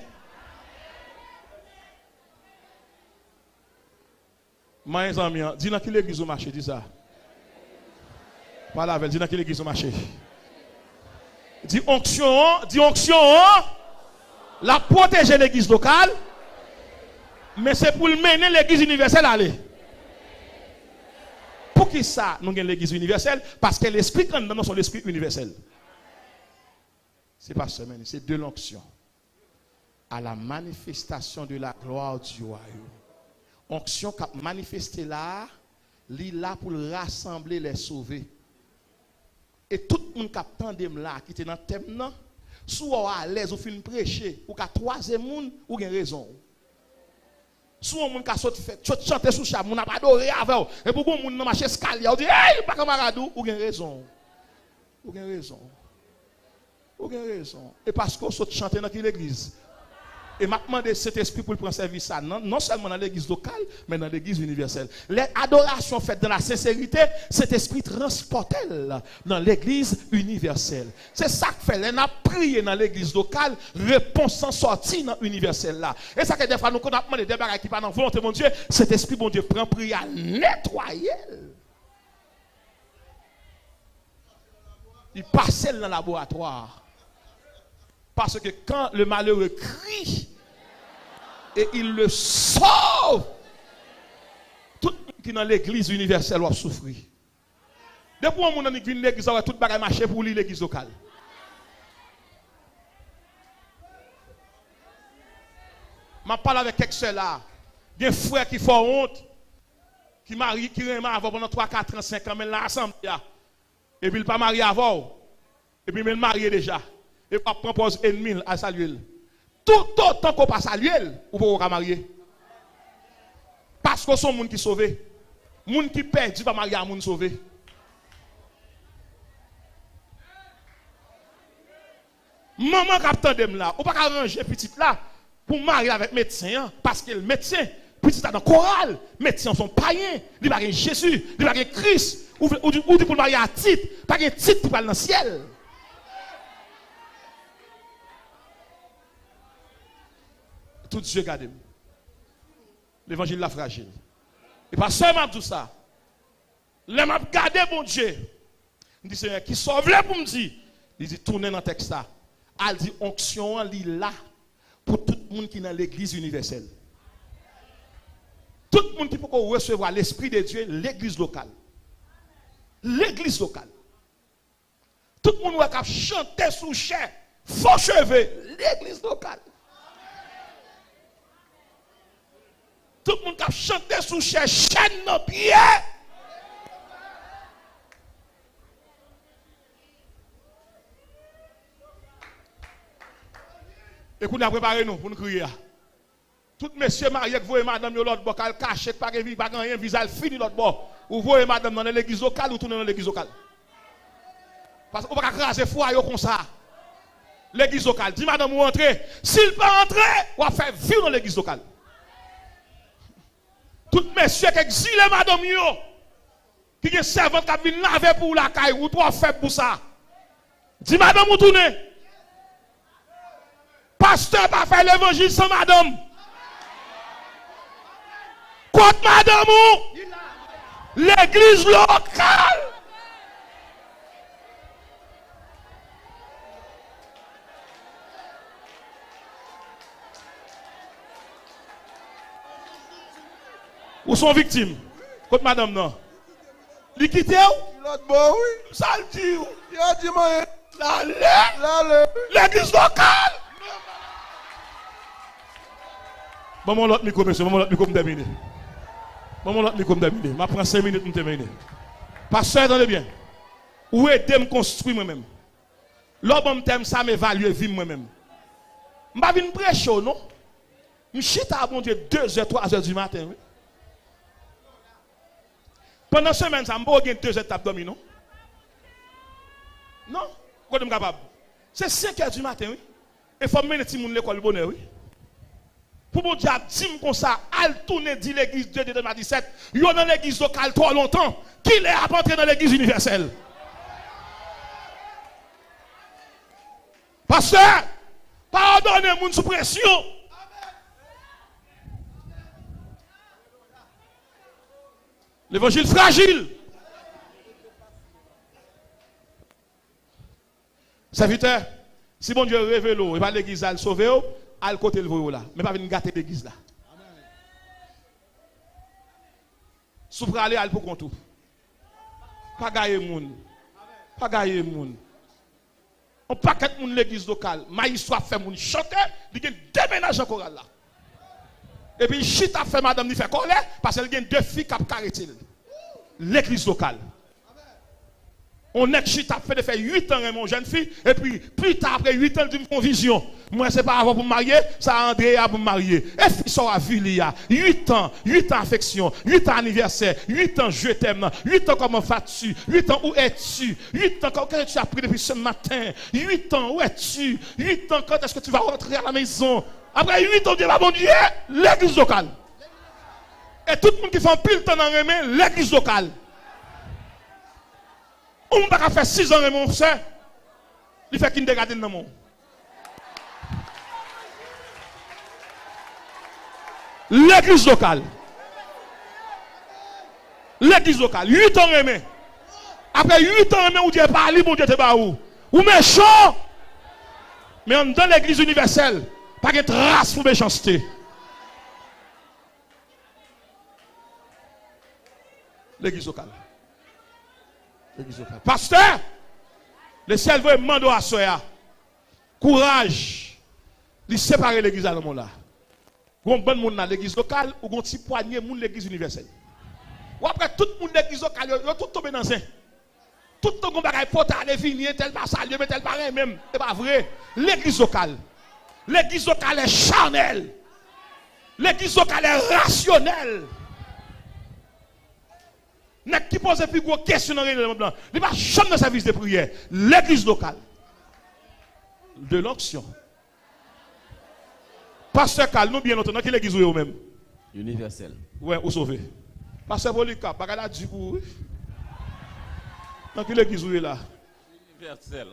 Mes amis, dis dans quelle église au marché, dis ça. Parle avec, dis dans quelle église au marché. Dis onction, la protéger l'église locale, mais c'est pour mener l'église universelle à aller. Pour qui ça, nous avons l'église universelle? Parce que l'esprit quand nous sommes l'esprit universel. C'est pas semaine, c'est de l'onction. À la manifestation de la gloire du royaume. Onction qui a manifesté là, là pour rassembler les sauvés. Et tout le monde qui attendait là, qui était dans le thème, non, soit à l'aise, ou fin prêcher, ou qu'à troisième monde, ou une raison. Soit un monde qui a chanté sous chap, on n'a pas adoré avant, et pour un monde dans marché escalier, on dit, hey, pas camarade, ou une raison. Ou une raison. Ou une raison. Et parce qu'on saute chanter dans l'église. Et m'a demandé cet esprit pour prendre service ça, non seulement dans l'église locale, mais dans l'église universelle. L'adoration faite dans la sincérité, cet esprit transporte-t-elle dans l'église universelle. C'est ça que fait, on a prié dans l'église locale, réponse en sortie dans l'universelle là. Et ça que des fois nous qu'on a demandé des bagages qui pas dans volonté mon Dieu, cet esprit mon Dieu prend prière nettoyer. Il passe dans le laboratoire. Parce que quand le malheureux crie et il le sauve, tout le monde qui est dans l'église universelle va souffrir. Depuis que mon vient dans l'église, tout le monde marché pour lui l'église locale. Je parle avec quelques soeurs là. Il y a des frères qui font honte, qui marient, qui remarient avant pendant 3, 4 ans, 5 ans, mais là ensemble. Et puis il pas marié avant. Et puis il marié déjà. Et pas propose ennemi à saluer. Tout autant qu'on pas saluer, ou pas marier. Parce que son monde qui sauvé. Monde qui perd, pas marier à monde sauvé. Maman captain dem là, ou pas arranger petite là pour marier avec médecin parce que le médecin Petit dans chorale, médecins sont païens, il pas Jésus, il pas Christ, ou pour marier à titre, pas un titre pour aller dans le ciel. Tout Dieu garde. L'évangile la fragile. Et pas seulement tout ça. Les m'a gardé bon Dieu. Il dit Seigneur qui sauve les pour me dire. Il dit tournez dans le texte ça. Il dit onction li là pour tout le monde qui est dans l'église universelle. Tout le monde qui peut recevoir l'esprit de Dieu, l'église locale. L'église locale. Tout le monde qui chanter sous chair, faux cheveux, l'église locale. Tout le monde qui chanter sous chair, chaîne dans pied. Et qu'on a préparé nous pour nous crier. Tout monsieur marié que vous et madame de l'autre bord, caché, pas rien, visage fini l'autre bord. Ou vous et madame dans l'église locale ou tournez dans l'église locale. Parce qu'on ne peut pas craser foyer comme ça. L'église locale. Dis madame ou entrer. S'il peut entrer, on va faire vivre dans l'église locale. Tout monsieur qui exile madame yo, qui est servante qui vient laver pour la caille, ou toi fait pour ça. Dis madame ou tournez. Pasteur pas faire l'évangile sans madame. Contre madame ou l'église locale. Ou sont victimes. Contre madame non. Li quitte ou? L'autre bon oui. Ça le dit ou? Il a dit moi. L'allée. L'église locale. Maman l'autre micro monsieur, maman l'autre micro me terminer. Maman l'autre micro me terminer. Je prends 5 minutes pour me terminer. Pasteur, attendez bien. Où aider me construire moi-même. L'homme thème ça m'évaluer vivre moi-même. Je ne vais pas prêcher non. Je suis à bon Dieu 2h, 3h du matin. Oui. Pendant ce semaine, ça me pas 2 étapes dormir non. Non, quand je suis capable. C'est 5h du matin oui. Et faut mener tout l'école bonheur oui. Pour mon diable, dis-moi comme ça, al tourner dit l'église de 2017, il y a dans l'église locale trop longtemps, qu'il est à entrer dans l'église universelle. Pasteur, pardonnez mon sous pression. L'évangile fragile. Serviteur, si bon Dieu révèle, et pas l'église à le sauver, à le côté le voyou là, mais pas venir gâter l'église là. Souffre aller à pour compte. Pas gagner moun. Pas gagner moun. On paquet moun l'église locale, maïs soit fait moun chanter, il y a déménage en chorale là. Et puis chit a fait madame ni fait colère parce qu'elle a 2 filles qui ont carrété l'église locale. On est chit a fait de faire 8 ans mon jeune fille et puis plus tard après 8 ans d'une vision. Moi c'est pas avant pour me marier, ça André a pour me marier. Et fille sort à Vilia, 8 ans affection, 8 ans anniversaire, 8 ans je t'aime, 8 ans comment vas-tu, 8 ans où es-tu, 8 ans quand tu as pris depuis ce matin, 8 ans où es-tu, 8 ans quand est-ce que tu vas rentrer à la maison. Après 8 ans, on dit, bon Dieu, l'église locale. Et tout le monde qui fait un pile temps dans le l'église locale. On ne peut pas faire 6 ans, mon frère. Il fait qu'il ne regarde dans le monde. L'église locale. L'église locale. 8 ans, remé. Après 8 ans, remé, où Dieu parle, bon Dieu te bat où. Ou méchant. Mais on dans l'église universelle. Pas de trace pour méchanceté. L'église locale. L'église locale. Pasteur, le ciel veut demander à soi. Courage. De séparer l'église à l'homme là. Gon bon monde dans l'église locale ou gon petit poignet monde l'église universelle. Ou après tout le monde l'église locale, yo tout tomber dans un. Tout le monde bagaille porte aller venir tel pas saluer mais tel pas même. C'est pas vrai. L'église locale. L'église locale est charnelle. L'église locale est rationnelle. N'est qui pose plus gros question dans le blanc. Il va jamais dans service de prière. L'église locale. De l'onction. Pasteur Cal, nous bien entendons qui l'église ou même. Universel. Ouais, ou sauvé. Pasteur Polycarpe, pas qu'à dire pour. Dans quelle église vous êtes là? Universel.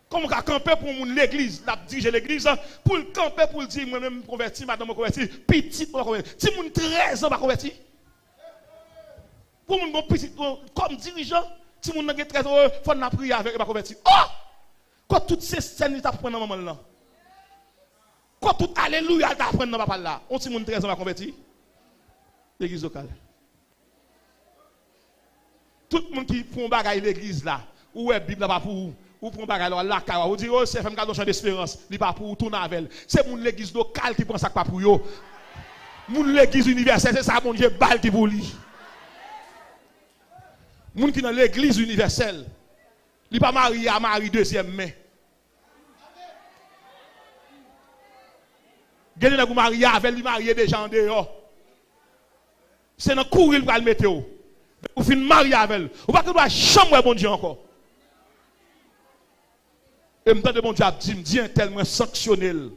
Comment on camper pour l'église, la diriger l'église, pour le camper pour le dire moi-même converti, madame converti, petit pour converti. Si mon 13 ans pas converti. Pour mon petit comme dirigeant, si mon 13 ans faut na prier avec pas converti. Oh! Quand toutes ces scènes t'a prendre dans maman là. Quand tout alléluia t'a prendre dans papa là. On si mon 13 ans pas converti. L'église locale. Tout le monde qui font bagaille l'église là, ou est Bible là pas pour ou pour bagaille là car ou dit oh c'est femme cadeau champ d'espérance, li pas pour tout navel. C'est mon l'église locale qui prend ça pas pour yo. Mon l'église universelle, c'est ça mon Dieu balle qui pour lui. Moun qui dans l'église universelle, li pas marié à Marie deuxième main. Gade n'a marié avec lui marié déjà en dehors. C'est dans courir pour le mettre. Ou fin marié avec elle. Ou pas que doit chambre bon Dieu encore. Et me de bon Dieu dit tellement sanctionnel.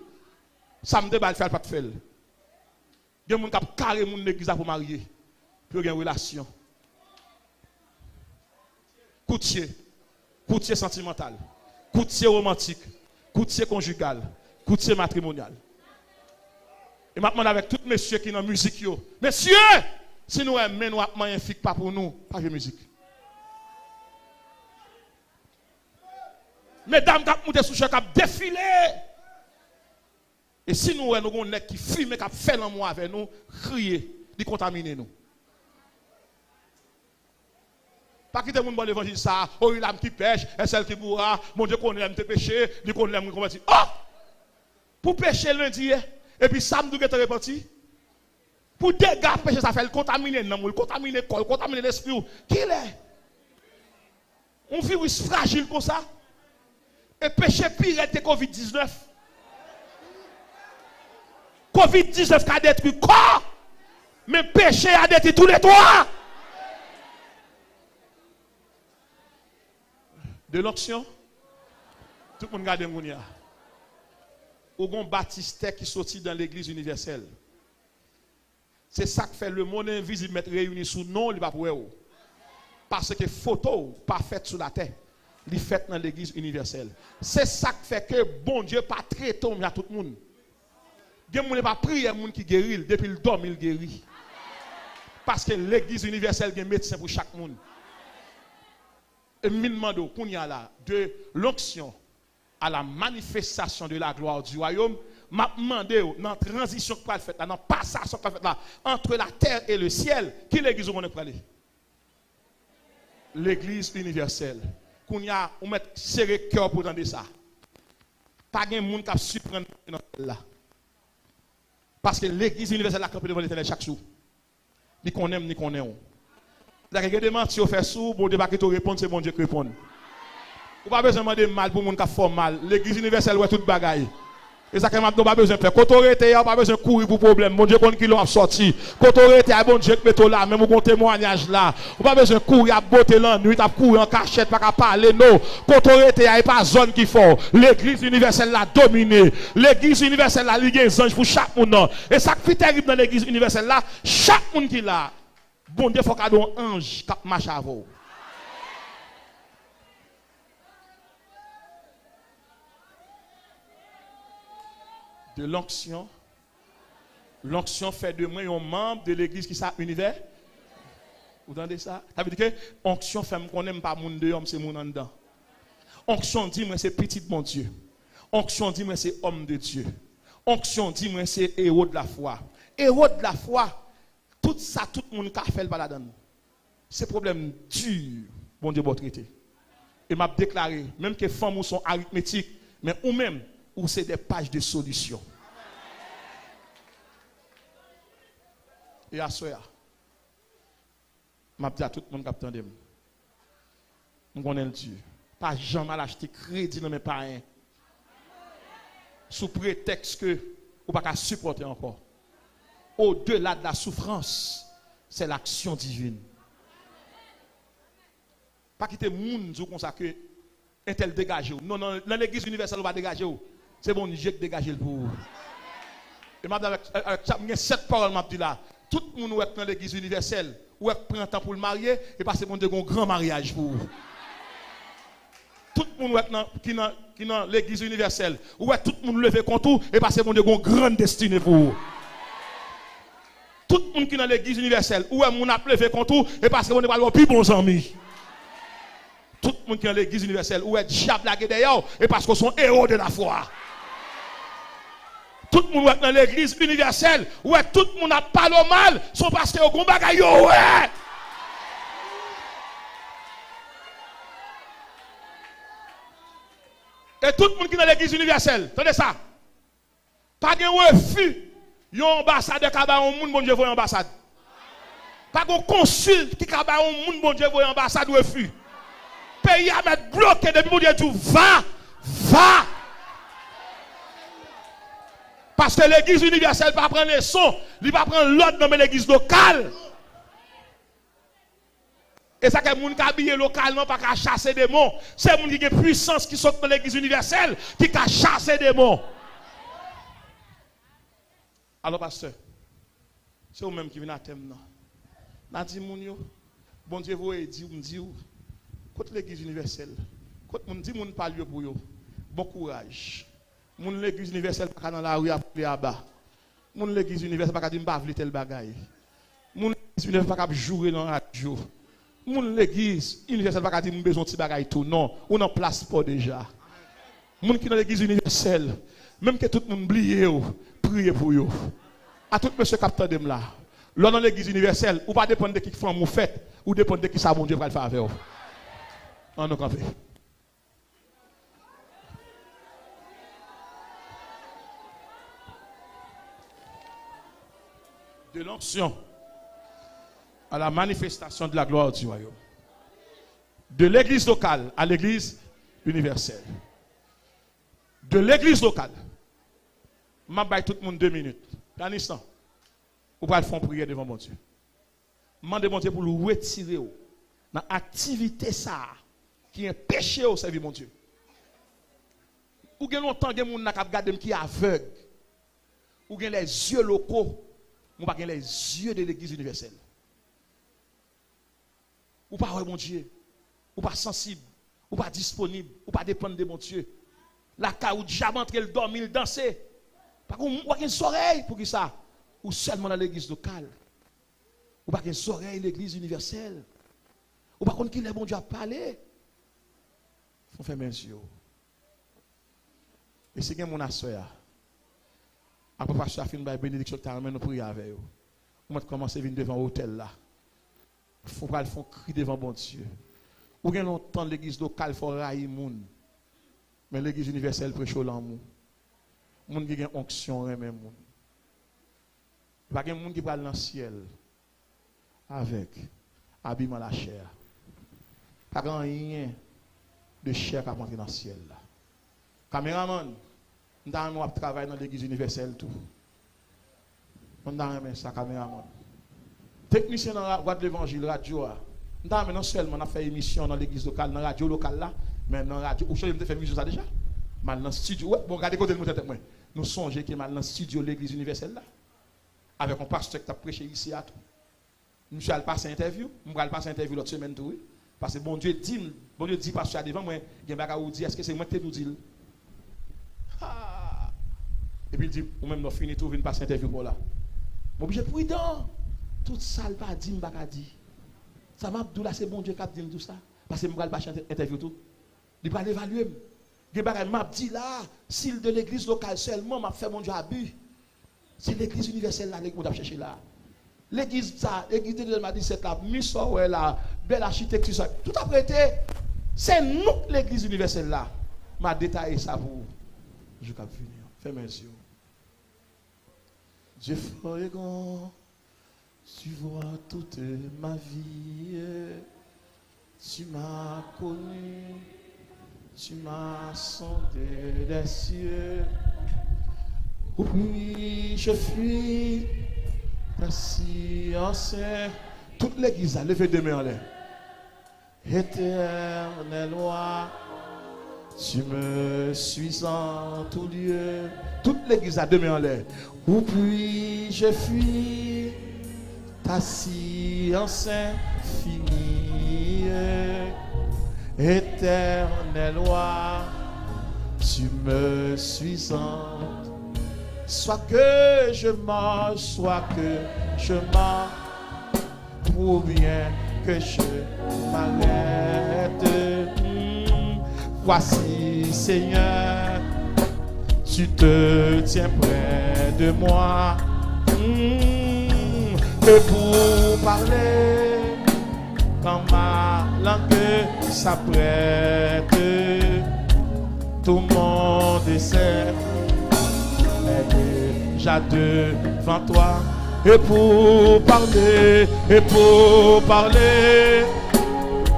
Ça me déballe faire pas de faire. Il y a des gens qui carré mon église pour marier. Pour avoir une relation. Coutier sentimental, coutier romantique, coutier conjugal, coutier matrimonial. Et maintenant avec tous les messieurs qui sont dans la musique, messieurs, si nous aimons, nous avons un fixe pas pour nous, pas de musique. Mesdames, qui ont monté sous chèque, qui ont défilé. Et si nous avons un qui fume, qui fait l'amour avec nous, crier, qui contaminer nous. Pas quitter mon bon évangile ça, oh il a qui pêche, et celle qui boira, mon Dieu qu'on aime te pécher, dit qu'on aime convertir. Oh! Pour pécher lundi, et puis samedi, tu es reparti. Pour des gars pécher, ça fait le contaminer, le contaminer le corps, contaminer l'esprit. Qui est? Un virus fragile comme ça. Et péché pire que Covid-19. Covid-19 qui a détruit le corps, mais péché a détruit tous les trois. De l'onction, tout le monde regarde Mounia. Ogon Baptiste qui sortit dans l'église universelle. C'est ça qui fait le monde invisible mettre réuni sous nom, il va pour eux. Parce que photo pas faite sur la terre, il fait dans l'église universelle. C'est ça qui fait que bon Dieu pas traiter à tout le monde. Dieu ne pas prier monde qui guérit depuis le dorme il guérit. Parce que l'église universelle a un médecin pour chaque monde. Et me demande qu'on y a là de l'onction à la manifestation de la gloire du royaume, m'a demandé dans la transition que va faire là, dans le passage que va faire là entre la terre et le ciel, qui l'église où on est prêt? L'église universelle. Qu'on y a on met serré cœur pour entendre ça. Pas de monde qui surprendre là. Parce que l'église universelle a campé devant l'Éternel chaque jour. Ni qu'on aime ni qu'on aime. Là, quelqu'un demande si on fait sous, bon Dieu va te répondre, c'est bon Dieu qui répond. Ou pas besoin de demander mal pour les gens qui font mal. L'église universelle, ouais, toute bagaille. Et ça, qu'on pas besoin de faire. Quand on est, il n'y a pas besoin de courir pour problème. Mon Dieu, qu'on qui l'a sorti. Quand on est, il y a bon Dieu qui met là, même un témoignage là. On pas besoin de courir à botter la nuit, à courir en cachette, pas qu'à parler, non. Quand on est, il n'y a pas de zone qui font. L'église universelle l'a dominé. L'église universelle l'a lié des anges pour chaque monde. Et ça qui est terrible dans l'église universelle là, chaque monde qui l'a. Bon Dieu, il faut qu'il y ait un ange qui marche à vous. De l'onction. L'onction fait de moi un membre de l'église qui s'appelle univers. Vous entendez ça? Ça veut dire que l'onction fait qu'on n'aime pas mon dehors, c'est mon en dedans. Onction dit moi c'est petit mon Dieu. Onction dit moi c'est homme de Dieu. Onction dit moi c'est héros de la foi. Héros de la foi. Tout ça, tout le monde qui fait le baladon. C'est problème dur, bon Dieu, votre traité. Et m'a déclaré, même que les femmes sont arithmétiques, mais ou même, ou c'est des pages de solutions. Et à ce m'a dit à tout le monde qui attendait. Je connais le Dieu. Pas jamais acheter crédit dans mes parents. Sous prétexte que vous ne pouvez pas supporter encore. Au-delà de la souffrance, c'est l'action divine. Pas quitter le monde comme ça que un tel dégagé. Non, non, dans l'église universelle, on va dégager. C'est bon, Dieu qui dégage le pour vous. Et maintenant, avec 7 paroles, m'a dit là. Tout le monde est dans l'église universelle, ou prend temps pour le marier, et parce que bon Dieu, un grand mariage pour vous. Tout le monde qui est dans l'église universelle, ou tout le monde levé contre vous, et parce que bon Dieu, une grande destinée pour vous. Tout le monde qui est dans l'église universelle, ou est mon a levé contre vous, et parce que bon Dieu, va plus bons amis. Tout le monde qui est dans l'église universelle, ou est diable la d'ailleurs, et parce que sont héros de la foi. Tout le monde est dans l'église universelle, où est tout le monde a parlé mal, son pasteur au combat, ouais. Et tout le monde qui est dans l'église universelle, attendez ça. Pas de refus, yon ambassadeur qui a un monde, bon Dieu, voyez ambassade. Pas de consul qui a un monde, bon Dieu, voyez ambassade, refus. Pays à mettre bloqué depuis, bon Dieu, tout va. Parce que l'église universelle va prendre les sons, il va prendre l'autre dans l'église locale. Et ça, que les gens qui habillent localement, pas qu'à chasser des démons. C'est les gens qui ont puissance qui sont dans l'église universelle, qui ont chassé des démons. Alors, pasteur, c'est vous-même qui venez à thème. N'a dit, bon Dieu, vous dit, contre l'église universelle, contre mon dit, mon parle pour vous. Bon courage. Mon l'église universelle pas dans la rue appeler à bas. Mon l'église universelle pas dire m'bavler tel bagaille. Mon l'église universelle pas jouer dans la radio. Mon l'église universelle pas dire besoin de bagaille tout non, on en place pas déjà. Mon qui dans l'église universelle, même que tout le monde oublie priez pour eux. À tout monsieur capteur de là. Là dans l'église universelle, ou pas dépendre de qui font mon fête, ou dépendre de qui ça bon Dieu va le faire avec vous. On nous campé. De l'onction à la manifestation de la gloire du royaume. De l'église locale à l'église universelle. De l'église locale. Je vais tout le monde 2 minutes. Un instant. Vous pouvez faire prière devant mon Dieu. Je demande mon Dieu pour le retirer dans l'activité ça qui est péché au service mon Dieu. Ou bien longtemps, il y a des gens qui sont aveugles. Ou bien les yeux locaux. Ou pas les yeux de l'église universelle. Ou pas mon Dieu. Ou pas sensible. Ou pas disponible. Ou pas dépendre de mon Dieu. La cas où diable entre le dormir, il danser. Pas qu'on ou une oreille pour qui ça. Ou seulement dans l'église locale. Ou pas une oreille l'église universelle. Ou pas qu'on qui les bon Dieu a parlé. Faut faire mes yeux. Et c'est que mon assoya. Après pasteur fin by bénédiction carrément nous prier avec eux. On va commencer à venir devant l'hôtel là. Faut pas le font cri devant bon Dieu. Ou bien longtemps l'église locale faut railler moun. Mais l'église universelle prêche l'amour. Moun qui a onction même moun. Pas gen moun qui parle dans le ciel avec habillement la chair. Pas rien de chair qui rentre dans le ciel là. Caméraman, nous travaillons dans l'église universelle tout. On a ça caméraman. Technicien dans la voie de l'évangile radio. Nous avons non seulement fait émission dans l'église locale, dans la radio locale là, mais dans la radio. Où je fait musique ça déjà? Mal dans le studio. Bon, regardez côté de moi. Nous songeons qu'il est mal dans le studio de l'église universelle là. Avec un pasteur qui a prêché ici à tout. Nous allons passer interview. Nous allons passer interview l'autre semaine tout. Parce que bon Dieu dit pasteur devant moi, il y a un dit est-ce que c'est moi qui te dit? Et puis il dit, ou même nous finissons tout, venir passer interview pour là. Mon obligé prudent. Tout ça, il va dire, il va dire. Ça m'a dit là, c'est bon Dieu qui a dit tout ça. Parce que je ne vais pas passer interview tout. Il va l'évaluer. Il m'a dit là, s'il de l'église locale seulement, m'a fait mon Dieu abus. C'est l'église universelle là, qu'on a cherché là. L'église ça, l'église de 2017 là, Misso, là, belle architecture, ça, tout a prêté. C'est nous, l'église universelle là. M'a détaillé ça pour vous. Je vais venir. Fais mes yeux. Dieu fort et grand, tu vois toute ma vie. Tu m'as connu, tu m'as sondé les cieux. Oui, je fuis ta science. Toute l'église a levé des mains en l'air. Éternel roi, Tu me suis en tout lieu. Toute l'église a deux mains en l'air. Où puis-je fuir ta science infinie, éternel roi, tu me suis en. Soit que je mange, soit que je mange, ou bien que je m'arrête. Voici, Seigneur, tu te tiens près de moi. Et pour parler, quand ma langue s'apprête, tout mon dessert est déjà devant toi. Et pour parler,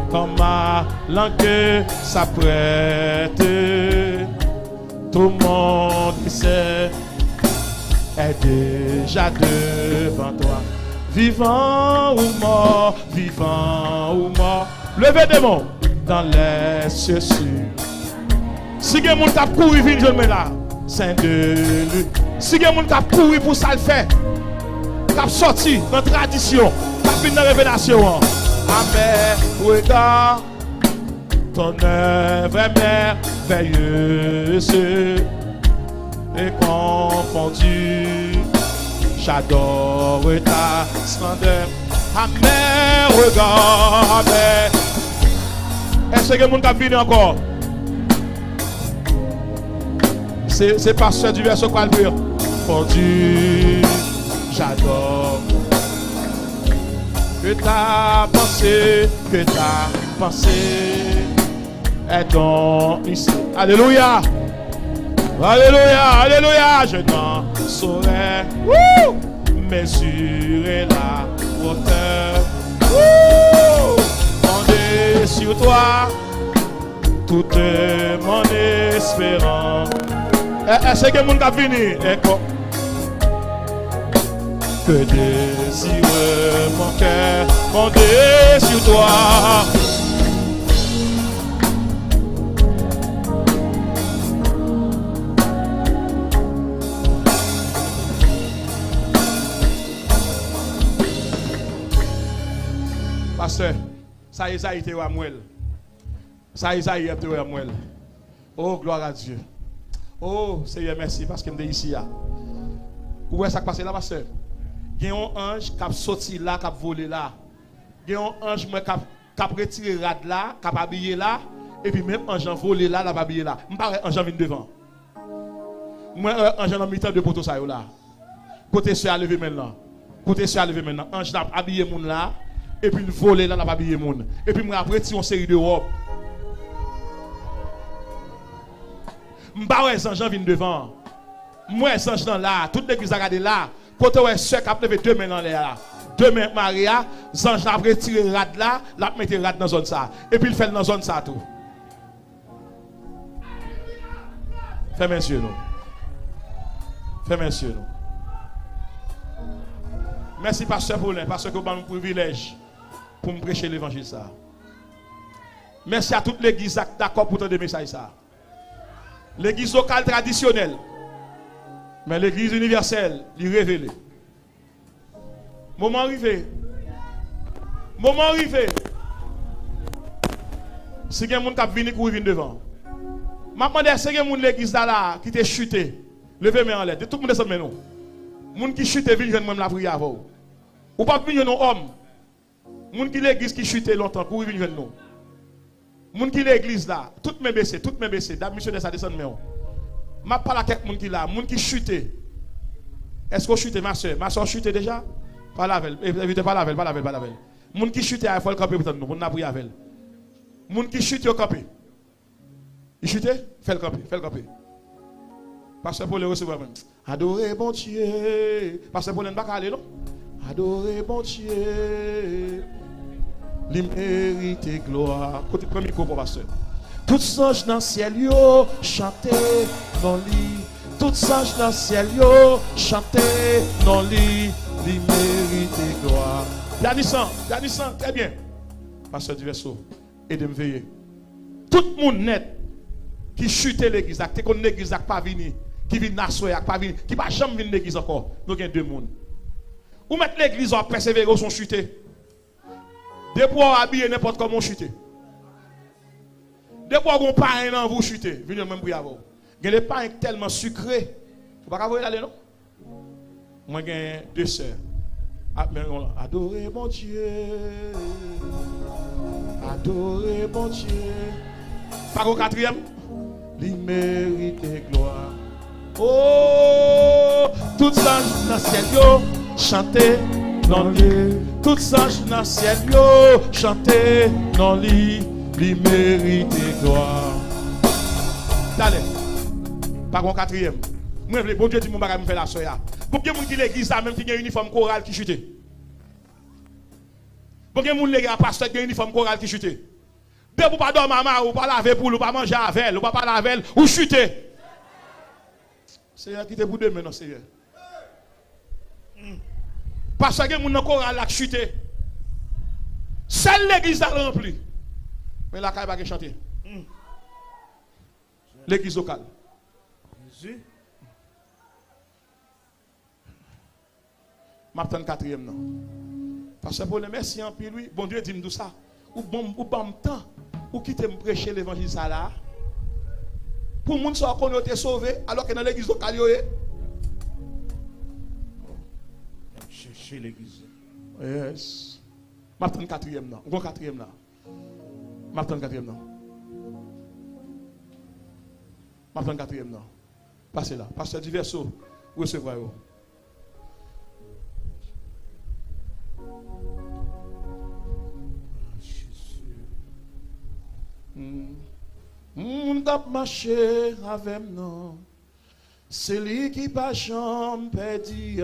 quand ma langue s'apprête, tout mon dessert est déjà devant toi. Vivant ou mort, levez des mains dans les cieux sûrs. Si quelqu'un t'a couru, viens je me là, Saint de lui. Si quelqu'un t'a couru pour ça le fait, t'a sorti dans la tradition, t'a fait dans la révélation. Amen, regarde ton œuvre est merveilleuse et confondue. J'adore ta splendeur. Amen, regarde. Est-ce que mon cap vient encore? C'est pasteur du verset quoi le dire? Fondu, j'adore. Que ta pensée est donc ici. Alléluia. Alléluia, alléluia, je n'en saurais mesurer la hauteur. Fondé sur toi, toute mon espérance. Est-ce que mon cap vini? Que désire mon cœur, fondé sur toi. Pasteur, ça y est, ça y est, ça y est, ça y est, oh, gloire à Dieu. Oh, Seigneur, merci parce que je suis ici. Où est-ce que ça passe là, pasteur? Il y a un ange qui a sorti là, qui a volé là. Il y a un ange qui a retiré rad là, qui a habillé là. Et puis même ange a volé là, qui a habillé là. Je ne parle pas ange vient devant. Moi, ange a mis de poteau ça là. Côté sur à lever maintenant. Côté sur à lever maintenant. Ange a habillé moun là. Et puis il volé là, il a habillé moun. Et puis moi après une série de robes. Je ne parle pas ange vient devant. Moi, ange dans là. Toute l'église a regardé là. Côté où est sœur qui a levé deux mains dans l'air. Deux mains Maria, Zange a retiré rad là, l'a mettre rad dans zone ça. Et puis il fait dans zone ça tout. Fais monsieur nous. Fais monsieur nous. Merci pasteur Paulin parce que vous avez un privilège pour me prêcher l'évangile ça. Merci à toute l'église d'accord pour te messages ça. L'église locale traditionnelle. Mais l'église universelle, lui révélé. Moment arrivé. Moment arrivé. Si quelqu'un qui vient courir devant. Je demande si quelqu'un de l'église là qui t'a chuté, levez-moi en l'air. Tout le monde descend maintenant. Moun qui chute vient joindre la prière avant. Ou pas venir non homme. Moun qui l'église qui chute longtemps courir vient joindre nous. Moun qui l'église là, toutes mes baissées, d'ab monsieur de ça descend maintenant. Je parle à quelqu'un qui là, moun qui chute. Est-ce que chute ma soeur? Ma soeur chute déjà? Pas la veille. Évitez pas la veille. Moun qui chute, il faut le camper pour nous. Moun n'a prié avec elle. Moun qui chute au camper. Il chute, fais le camper. Pasteur Paul recevoir même. Adorez bon Dieu. Pasteur Paul n'a pas aller non? Adorez bon Dieu. Il mérite gloire. Côté premier cours pour pasteur. Tous anges dans le ciel yo chanter non lit. Tous anges dans le ciel yo chanter non lit. Il mérite gloire. Yadissan, très bien. Pasteur du verso, aidez-moi veiller. Tout le monde net qui chute l'église, qui connaît l'église pas venir, qui vient n'assoyer, pas venir, qui pas jamais venir l'église encore. Nous avons deux mondes. Ou mettre l'église en persévérer ou son chuter. Depuis on habiller n'importe comment chuter. Depuis on pain dans vous chuter, venez même prier avant. Il y a des pains tellement sucrés. Vous pas voir aller non? Moi j'ai deux sœurs. Adorez mon Dieu. Adorez mon Dieu. Pas au quatrième. Il mérite gloire. Oh, tout ça dans le ciel yo, chantez dans lui. Tout ça dans le ciel yo, chantez dans lui. Il mérite gloire. Allez, pas au quatrième. Moi, bon Dieu dit mon bagage me fait la soya. Pour que les gens qui l'église ça même qui a un uniforme choral qui chute. Pour que les gens l'église pasteur qui a un uniforme choral qui chute. De vous pas dormir maman ou pas laver pour ou pas manger avec elle ou pas laver elle ou chuter. Seigneur qui te pour demain non Seigneur. Parce que les gens choral qui chute. Seule l'église a rempli. Mais la caille va chanter. L'église locale. Jésus. M'attends quatrième non. Parce que pour le merci en pile lui, bon Dieu dit me tout ça. Ou bon temps ou quitter me prêcher l'évangile ça là. Pour monde soit qu'on été sauvé alors que dans l'église locale yo. Chercher l'église. Yes. M'attends quatrième non. Bon quatrième là. M'attends quatrième non. M'attends quatrième non. Passez là. Pasteur du verso recevoir yo. Moun kap marché avec nous, c'est lui qui pas jamais perdu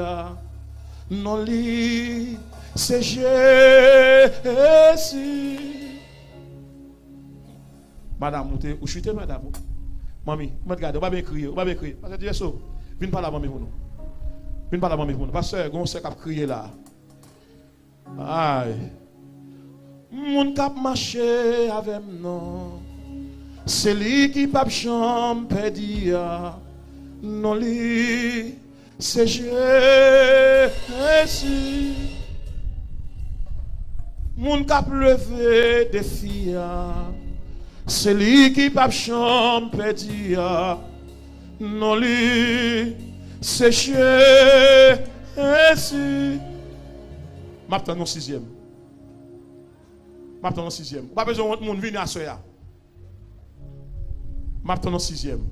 non lui c'est Jésus. Madame ou chute madame. Mamie, me regarde, on va bien crier, parce que Dieu ça, viens pas là mamie pour nous. Viens pas là mamie pour nous parce que gon c'est cap crier là. Aïe. Moun kap marché avec nous. C'est lui qui pas chambre perdu non lui c'est Jésus. Moun kap levé des filles. C'est lui qui pas chambre perdu non lui c'est Jésus. M'attends au sixième. M'attends au sixième. Pas besoin de monde venir à soya. M'attends au sixième.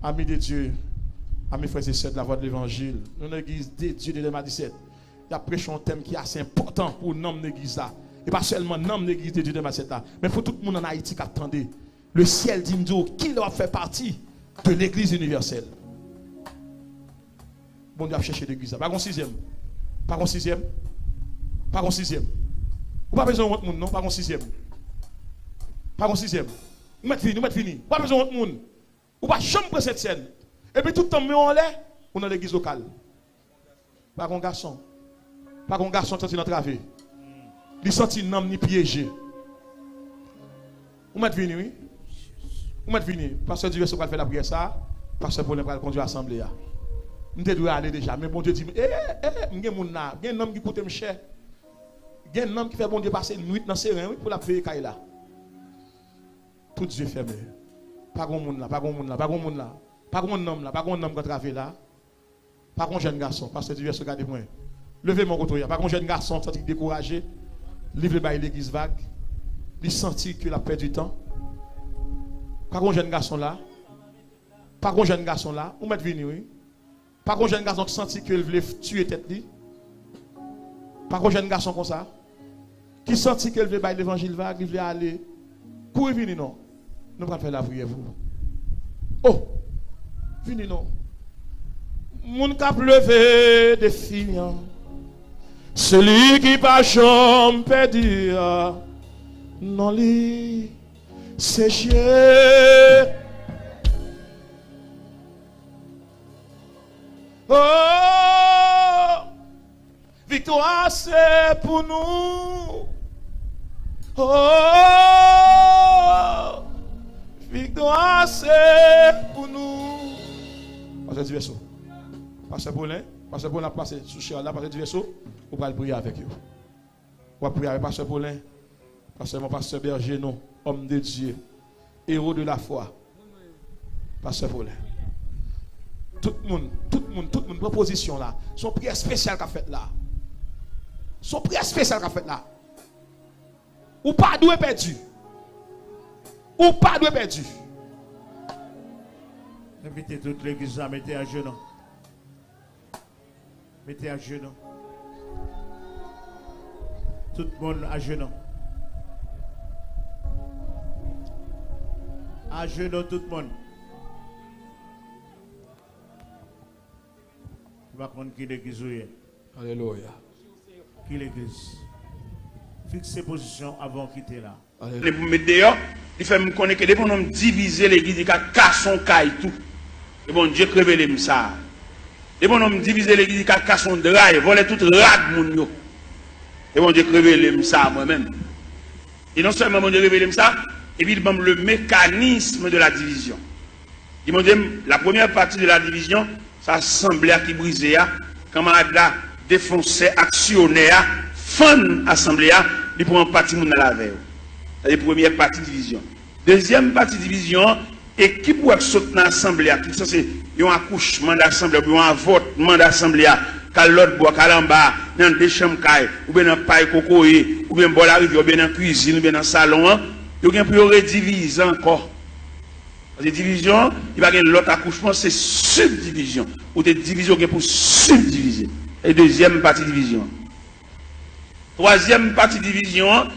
Amis de Dieu, amis frères et sœurs de la voix de l'évangile, nous l'église de Dieu de 2017. Il y a prêché un thème qui est assez important pour nous l'église là. Et pas seulement nous l'église de Dieu de 2017 là, mais pour tout le monde en Haïti qui attendait. Le ciel dit qu'il doit faire partie de l'église universelle. Bon Dieu a cherché l'église là. Pas un sixième. Pas un sixième. Pas un sixième. Ou pas besoin de monde non, pas un sixième. Pas un sixième. Nous mettons fini. Pas besoin de monde. Ou pas chambre cette scène. Et puis tout le temps, on est dans l'église locale. Pas un garçon. Pas un garçon qui est entravé. Il senti n'homme ni piégé. Vous mettez fini, oui? Vous mettez fini. Parce que Dieu va faire la prière ça. Parce que pour ne pas conduire l'assemblée. Nous devons aller déjà. Mais bon Dieu dit, il y a un homme qui coûte me cher. Il y a un homme qui fait bon Dieu passer une nuit dans ses reins pour la payer là. Tout Dieu fermé. Pas grand monde là, pas grand monde là, pas grand monde là. Pas grand homme là, pas grand homme qui travaille là. Pas grand jeune garçon, parce que Dieu se garde moi. Levez mon côté, pas grand jeune garçon qui découragé, livre by l'église vague. Il sentit qu'il a perdu du temps. Pas grand jeune garçon là. Pas grand jeune garçon là, ou mettre venir oui. Pas grand jeune garçon qui sentit qu'il voulait tuer tête li. Pas grand jeune garçon comme ça. Qui sentit qu'il voulait by l'évangile vague, il voulait aller. Pour venir non. Nous allons faire la prière vous. Oh, venez non. Mon cap levé des filles. Celui qui pas chambre perdu. Non li c'est Jésus. Oh, victoire c'est pour nous. Oh, passer du verso. Pasteur Paulin a passé sous cher là, passer du verso, on va prier avec eux. On va prier avec Pasteur Paulin, mon pasteur Berger, non, homme de Dieu, héros de la foi. Pasteur Paulin. Tout le monde, proposition là. Son prière spéciale qu'a fait là. Son prière spéciale qu'a fait là. Ou pas doué perdu. Ou pas doué perdu. Invitez toute l'église à mettre à genoux. Mettez à genoux. Tout le monde à genoux. À genoux tout le monde. Je vais prendre qui l'église. Alléluia. Qui l'église. Fixez position avant de quitter là. Les pour mettre dehors, il fait me connaître que pour nous diviser l'église, il y a casson caille tout. Et bon Dieu révèle ça. Et bon nous diviser l'église, il y a casson draille, voler tout rad moun yo. Et bon Dieu révèle ça moi-même. Et non seulement mon Dieu révèle ça, et puis il donne le mécanisme de la division. Il m'a dit la première partie de la division, ça assemblée qui brisait, quand on a défoncé, actionné, fan assemblée, il prend partie dans la veille. C'est la première partie de division. Deuxième partie de division, équipe qui saute dans l'assemblée, ça c'est un accouchement d'assemblée, un votement d'assemblée, quand l'autre boit, quand l'en dans des chambres, ou bien dans paille cocoé, ou bien dans la rivière, ou bien dans la cuisine, ou bien dans le salon, il y a pour rediviser encore. Parce que division, il va y avoir l'autre accouchement, c'est subdivision. Ou des divisions pour subdiviser. Et deuxième partie de division. Troisième partie de division,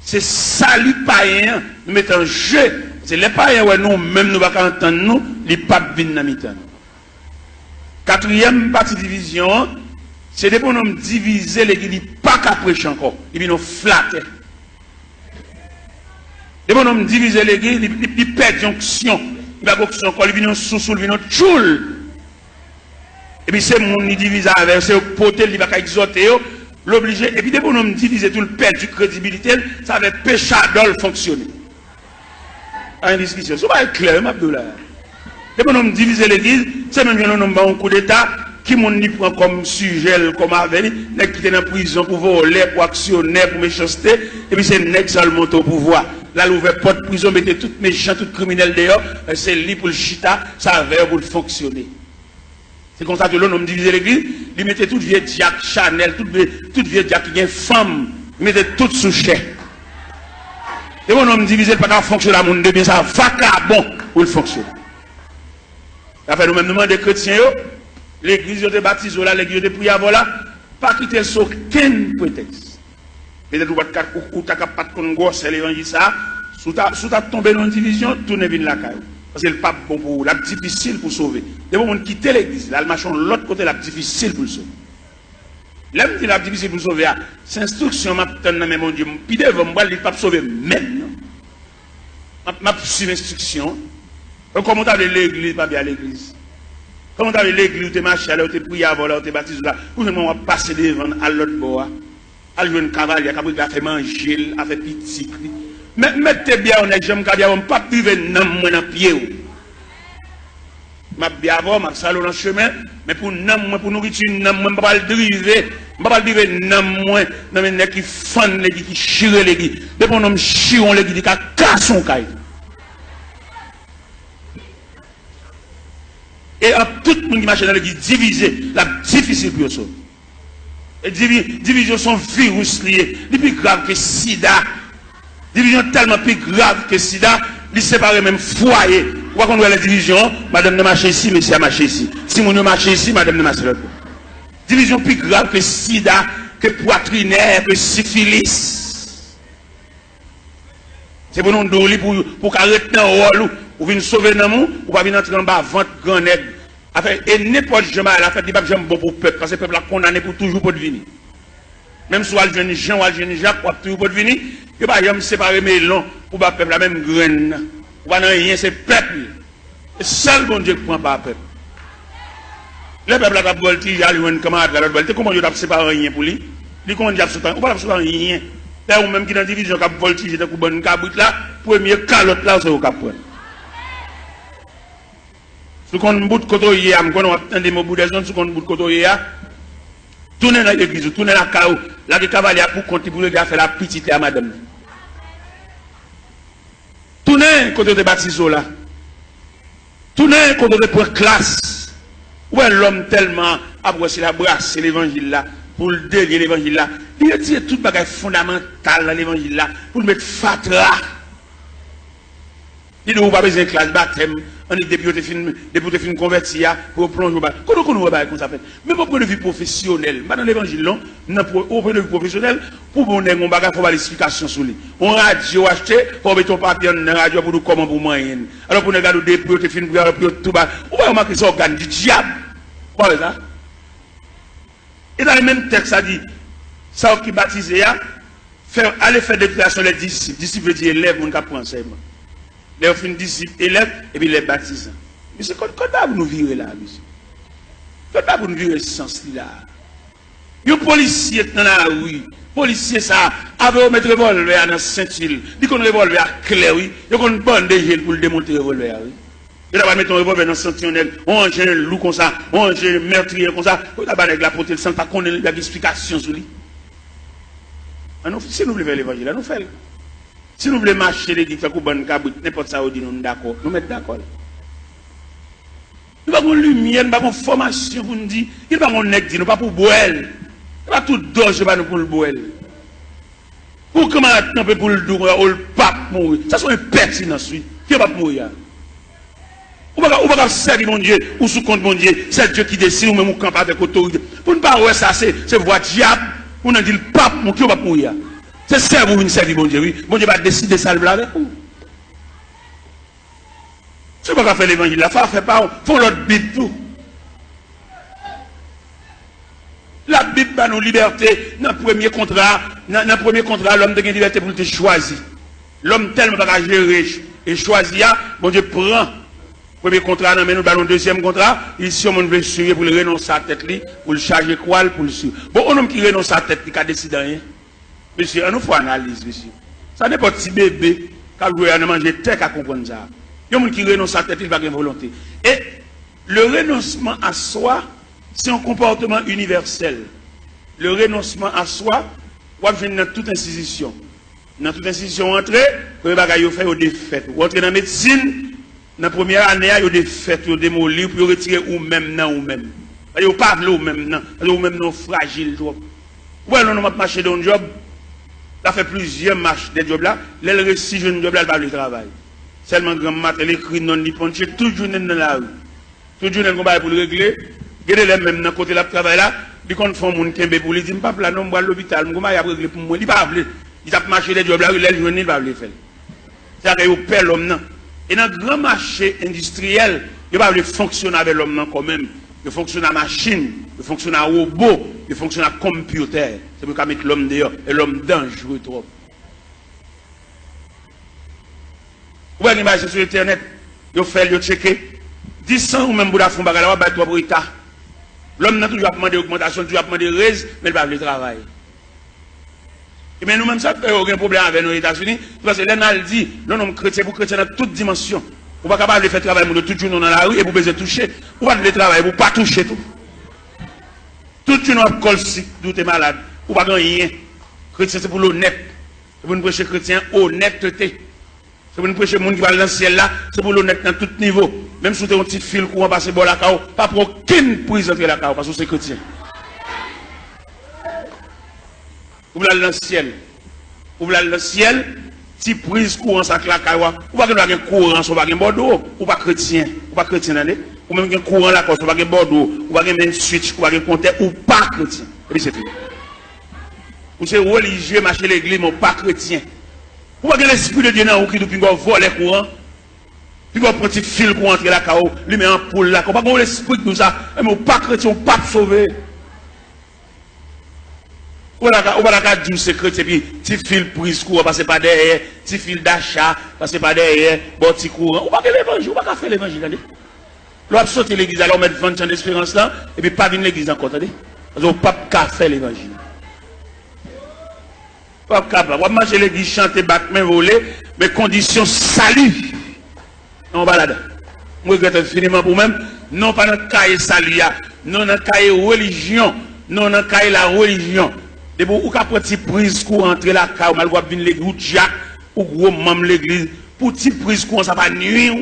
c'est salut païen, nous mettons en jeu. C'est les païens, ouais, nous, même nous, ne pouvons pas entendre nous, les papes viennent dans le quatrième partie de division, c'est pour nous diviser l'église, pas qu'à prêcher encore. Il vient nous flatter. Et bon, on divise l'église, il perd jonction. Il va onction encore, il vient sous-sous, il vient tchoul. Et puis c'est mon qui divise avec, c'est au potel, il va exhorter, l'obliger. Et puis dès qu'on divise tout le perd du crédibilité, ça va péchadol fonctionner. En discussion, ça va être clair, Abdoulaye. Dès qu'on divise l'église, c'est même un coup d'état, qui m'ont prend comme sujet, comme avenir, qui était en prison pour voler, pour actionner, pour méchanceté, et puis c'est nèg seulement au pouvoir. Là, l'ouvert porte prison, mettez tout méchant, tout criminel dehors, c'est lui pour le chita, ça va pour le fonctionner. C'est comme ça que l'on divise l'église, il mettait tout vieux Jack Chanel, tout vieux Jack qui est femme, il mettait tout sous chèque. Et mon homme divisé, pas qu'à fonctionner à mon bien, ça va bon pour le fonctionner. Après, nous-mêmes, nous demandons des chrétiens, l'église de baptise, l'église de prière, voilà, pas quitter sur aucun prétexte. Peut-être que tu n'as pas de gosse, l'évangile, ça, sous ta tombé dans une division, tournez bien la caille. Parce que le pape, bon, pour la difficile pour sauver. Dès qu'on quitte l'église, là, le machin, l'autre côté, la difficile pour le sauver. Là, je dis la difficile pour sauver, c'est instruction, mon Dieu, puis devant moi, il ne pas sauver même. Ma suivre l'instruction. Comment tu as l'église, pas bien l'église. Comment tu as l'église, tu es marché, tu es prié avant, tu es baptisé là, pour nous, on va passer devant à l'autre bord. À jouer un cavalier, à faire manger, à faire petit. Mais mettez bien, on est jamais on ne pas priver dans le pied. Je vais bien avoir, je vais saluer dans le chemin, mais pour nourriture, je ne vais pas le driver. Je ne vais pas le driver dans les qui font les qui chirent les qui. Depuis qu'on chire les qui, qui cassent son caille. Et tout le monde qui marche dans l'église divisé, la difficile pour eux. Et division sont virus liés, les plus grave que sida. Division tellement plus grave que sida, les séparer même foyer. Pourquoi qu'on voit la division, madame ne marche ici, monsieur a marché ici. Si mon ne marche ici, madame ne marche l'autre. Division plus grave que sida, que poitrinaire, que syphilis. C'est pour nous donner pour arrêter dans le rôle, ou venir sauver dans le monde, ou pas venir entrer en bas, vente grand nègre. Et n'importe jamais à la fête, il n'y a pas de bon pour le peuple, parce que le peuple a condamné pour toujours pour devenir. Même si elle jeune Jean ou elle jeune Jacques, pour toujours pour devenir, il n'y a pas de séparer mes longs pour le peuple, la même graine. Ou pas rien, c'est le peuple. C'est seul bon Dieu qui prend pas le peuple. Le peuple a voltigé, il y a un camarade, comment il a séparé rien pour lui? Il comment il a séparé, ou pas séparer rien. Là, ou même qui dans la division, qui a voltigé, qui a bonne cabrit là, premier calotte là, c'est au cap. Sous qu'on bout de côté hier, on attendait mon bout des zones, sous qu'on bout de côté hier, tournez dans l'église, tournez la caou, là les cavaliers pour compter pour le gars faire la petite à madame. Tournez côté de baptiso là. Tournez côté de pour classe. Ouais, l'homme tellement après la brasse l'évangile là, pour le délier l'évangile là. Il a dit tout bagage fondamental dans l'évangile là, pour le mettre fatra. Il n'a pas besoin de classe baptême, on est depuis fin converti pour plonger au bas. Comment on va comme ça fait? Mais pour point de vue professionnel, dans l'évangile, au point de vue professionnel, pour qu'on ait un bagage, il faut avoir l'explication sur lui. On radio acheté, pour mettre ton papier dans la radio pour nous comment pour moyen. Alors pour nous regarder des depuis fin tout bas, on va remarquer ça organe du diable. Quoi ça? Et dans le même texte, ça dit, ça qui baptise, aller faire des créations les disciples. Disciples veut dire élève, on n'a pas enseignement. Les fins disciples, élèves, et puis les baptisants. Mais c'est quand vous nous virez là, monsieur. Quand vous nous virez ce sens-là. Les policiers dans la rue, policiers ça, avec mettre le revolver dans la ceinture, dit qu'on revolver clair, oui, et qu'on bande de gel pour le démonter le revolver, oui. Et là, on va mettre un revolver dans le sentinelle, on range un loup comme ça, on range un meurtrier comme ça, on va avec la portée, sans pas qu'on ait l'explication sur lui. Si nous voulons faire l'évangile, nous faisons. Si nous voulons marcher les dictateurs, n'importe ça, nous d'accord. Nous mettons d'accord. Nous n'avons pas de lumière, nous n'avons pas de formation pour nous dire. Nous n'avons pas de nègre, nous pas pour boire. Nous n'avons pas tout d'orge pour le boire. Pour comment attendre pour le dour, ou le pape mourir. Ça c'est une pertinence, oui. Qui va mourir? Ou pas servir mon Dieu, ou sous compte mon Dieu. C'est Dieu qui décide, ou même on campe avec autorité. Pour ne pas voir ça, c'est voix diable. On a dit le pape, qui va mourir. C'est ça vous servir mon Dieu, oui. Mon Dieu va décider ça avec vous. Si vous ne pouvez pas faire l'évangile, il faut faire pas, faut l'autre Bible tout. La Bible va nous liberté. Dans le premier contrat, l'homme a une liberté pour te choisir. L'homme tellement pas gérer et choisir, mon Dieu prend. Premier contrat, nous avons le deuxième contrat. Ici, on veut suivre pour le renoncer à la tête, pour le charger quoi, pour le suivre. Bon, un homme qui renonce à la tête, il a décidé rien. Monsieur, on nous fait analyse, monsieur. Ça n'est pas petit bébé qui a joué à manger tête à comprendre ça. Il y a des gens qui renoncent à la tête, il va avoir une volonté. Et le renoncement à soi, c'est un comportement universel. Le renoncement à soi, on va venir dans toute institution. Dans toute institution, entrer, vous avez fait des fêtes. Vous entrez dans la médecine, dans la première année, il y a des fêtes, il y a des démolir, puis vous retirez ou-même, non, ou-même. Vous ne parlez ou-même, non, ou-même, non, fragile. Vous allez marcher dans un job. Ça fait plusieurs marches des jobs là. Les récits jeunes jobs là, elles parlent du travail. Seulement grand matin, les cris non nipponiques, toujours dans la rue. Toujours dans le combat pour le régler. Regardez les mêmes dans côté de travail là. Ils font mon kembe pour lui dire, pas là, non, moi à l'hôpital, je vais régler pour moi. Il va appeler. Il a marché des jobs là, les jeunes, il va le faire. C'est-à-dire qu'il perd l'homme. Et dans le grand marché industriel, il va fonctionner avec l'homme quand même. Il fonctionne à machine, il fonctionne à robot, il fonctionne à computer. C'est pour mettre l'homme dehors. Et l'homme dangereux trop. Vous voyez l'image sur Internet, vous faites, vous checkez. 10 ans ou même pour la fond bagala, vous avez pour l'État. L'homme n'a toujours pas demandé augmentation, toujours pas demandé raise, mais il va le travail. Et bien nous-mêmes, ça, il n'y a aucun problème avec nos États-Unis. Parce que l'un dit, l'homme chrétien pour chrétien dans toutes dimensions. Vous n'êtes pas capable de faire travail de tout le monde dans la rue et vous pouvez toucher. Vous ne pouvez pas travailler, vous ne pouvez pas toucher tout. Tout le monde colle si vous êtes malade. Vous ne pouvez pas rien. Chrétien, c'est pour l'honnête. Vous ne prêchez chrétien honnêteté. Si vous ne prêchez le monde qui va dans le ciel là, c'est pour l'honnête dans tout niveau. Même si vous avez un petit fil courant passer par la cao, pas pour aucune prise entrer la cao, parce que c'est chrétien. Vous voulez aller dans le ciel. Vous voulez aller dans le ciel. Si prise courant ça claque ou pas que un courant sur pas Bordeaux ou pas chrétien ou même un courant là sur pas Bordeaux ou pas un switch ou pas compteur ou pas chrétien et c'est tout. Ou c'est religieux marcher l'église mais pas chrétien. Ou pas l'esprit de Dieu dans qui depuis qu'on vole les courants puis qu'on prend petit fil pour entrer la cao lui met en poule là qu'on pas l'esprit de ça mais pas chrétien pas sauvé. Ou la dire c'est chrétien, puis petit fil prise courant, passer par derrière, petit fil d'achat, passer par derrière, bon petit courant. Ou pas l'évangile, ou pas faire l'évangile, l'on sauter l'église, alors on met 20 ans d'espérance là, et puis pas venir l'église encore, attendez. Parce qu'on ne peut pas faire l'évangile. Pas capable. On va marcher l'église, chanter, battre, main voler, mais condition salut. On va là-dedans. je regrette infiniment pour même, non pas dans le cahier salut, non dans le cahier religion, non dans le cahier la religion. De vous, ou qu'après petit prise pour entrer la caille, ou mal voir venir l'église, ou Jack, ou gros membre l'église, pour petit prise courant, ça va nuire.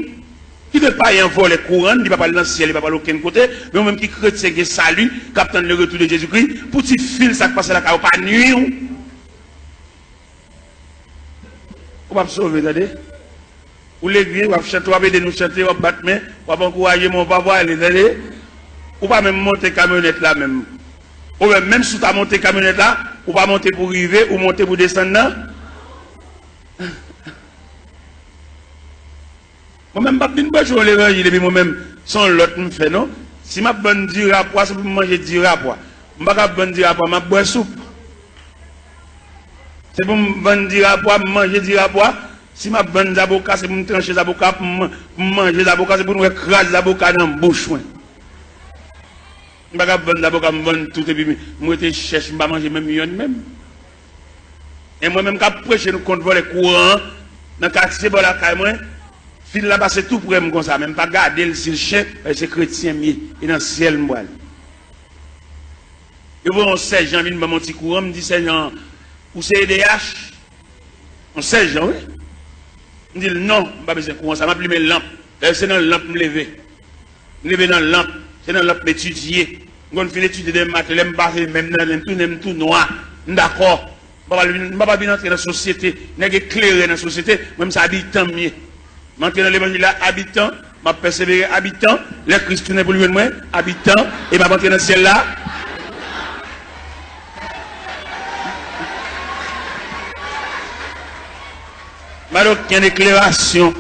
Qui ne pas y envoyer les courants, il ne va pas aller dans le ciel, il ne va pas aller aucun côté, mais même qui chrétien qui salut, capitaine le retour de Jésus-Christ, pour petit fil, ça passe la caille, pas nuire. On va sauver, attendez. Ou l'église, on va chanter, on va aider nous chanter, on va battre main, on va encourager mon papa, allez, ou pas même monter camionnette là même. Ou même si tu as monté camionnette là, ou pas monter pour arriver, ou monter pour descendre là. Moi-même, je ne peux pas l'évangile, et puis moi-même, sans l'autre me fait, non? Si je bonne dire à poids, c'est pour manger dire à poids. Je ne peux pas bonne dire à poids, je bois soupe. C'est pour me dire à poids, manger dire à poids. Si je bonne avocat, c'est pour me trancher l'avocat, pour manger l'avocat, c'est pour nous écraser l'avocat dans la bouche. Je ne peux pas bonne avocat, je bonne tout, et puis je cherche, je ne peux pas manger même million même. Et moi-même, quand je prêche, nous comptons les courants, dans le quartier, dans la caille, fil là-bas, c'est tout pour moi comme ça. Même pas garder le chien, c'est chrétien, et dans le ciel, moi. Et vous, on sait, j'ai envie de mon petit courant, me dit, c'est Jean, ou c'est EDH? On sait, Jean, oui. Je dis, non, pas besoin de courant, ça m'a pris mes lampes. C'est dans la lampe, me lever. Me lever dans la lampe, c'est dans la lampe, m'étudier. Quand je fais l'étude de maths, je me passer, même dans tout noir. D'accord. Je ne vais pas bien entrer dans la société, je vais éclairer dans la société, même ça habitant mieux. Je vais dans l'évangile là, habitant, je vais persévérer habitant, les Christ tournent pour lui moi, habitant, et je vais entrer dans le ciel là. Alors, il y a une déclaration.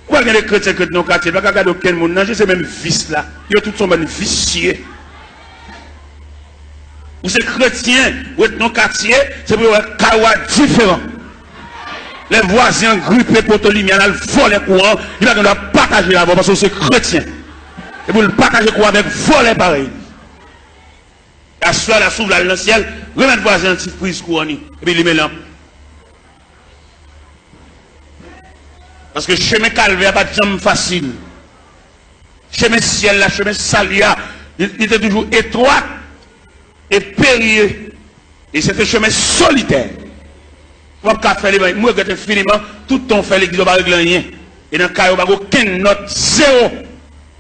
Pourquoi il y a des chrétiens que dans le quartier, il n'y a pas aucun monde, non, c'est même vice là. Il y a tout son monde vicieux. Ou c'est chrétien, ou est dans le quartier, c'est pour un kawa différent. Les voisins grippés pour te lumière, ils volent les courants, ils vont partager là-bas parce que c'est chrétien. Et pour le partager courant avec voler pareil. La soie, la souffle, dans le ciel, remettre voisin un petit prise courant, et puis il met lampe. Parce que chemin calvaire pas de jambe facile. Chemin ciel, là, chemin salia, il était toujours étroit et périlleux. Et c'était un chemin solitaire. Moi, je fais l'évangile, moi, je infiniment, tout ton fait l'église, je ne rien. Et dans le cas, il n'y a aucune note, zéro.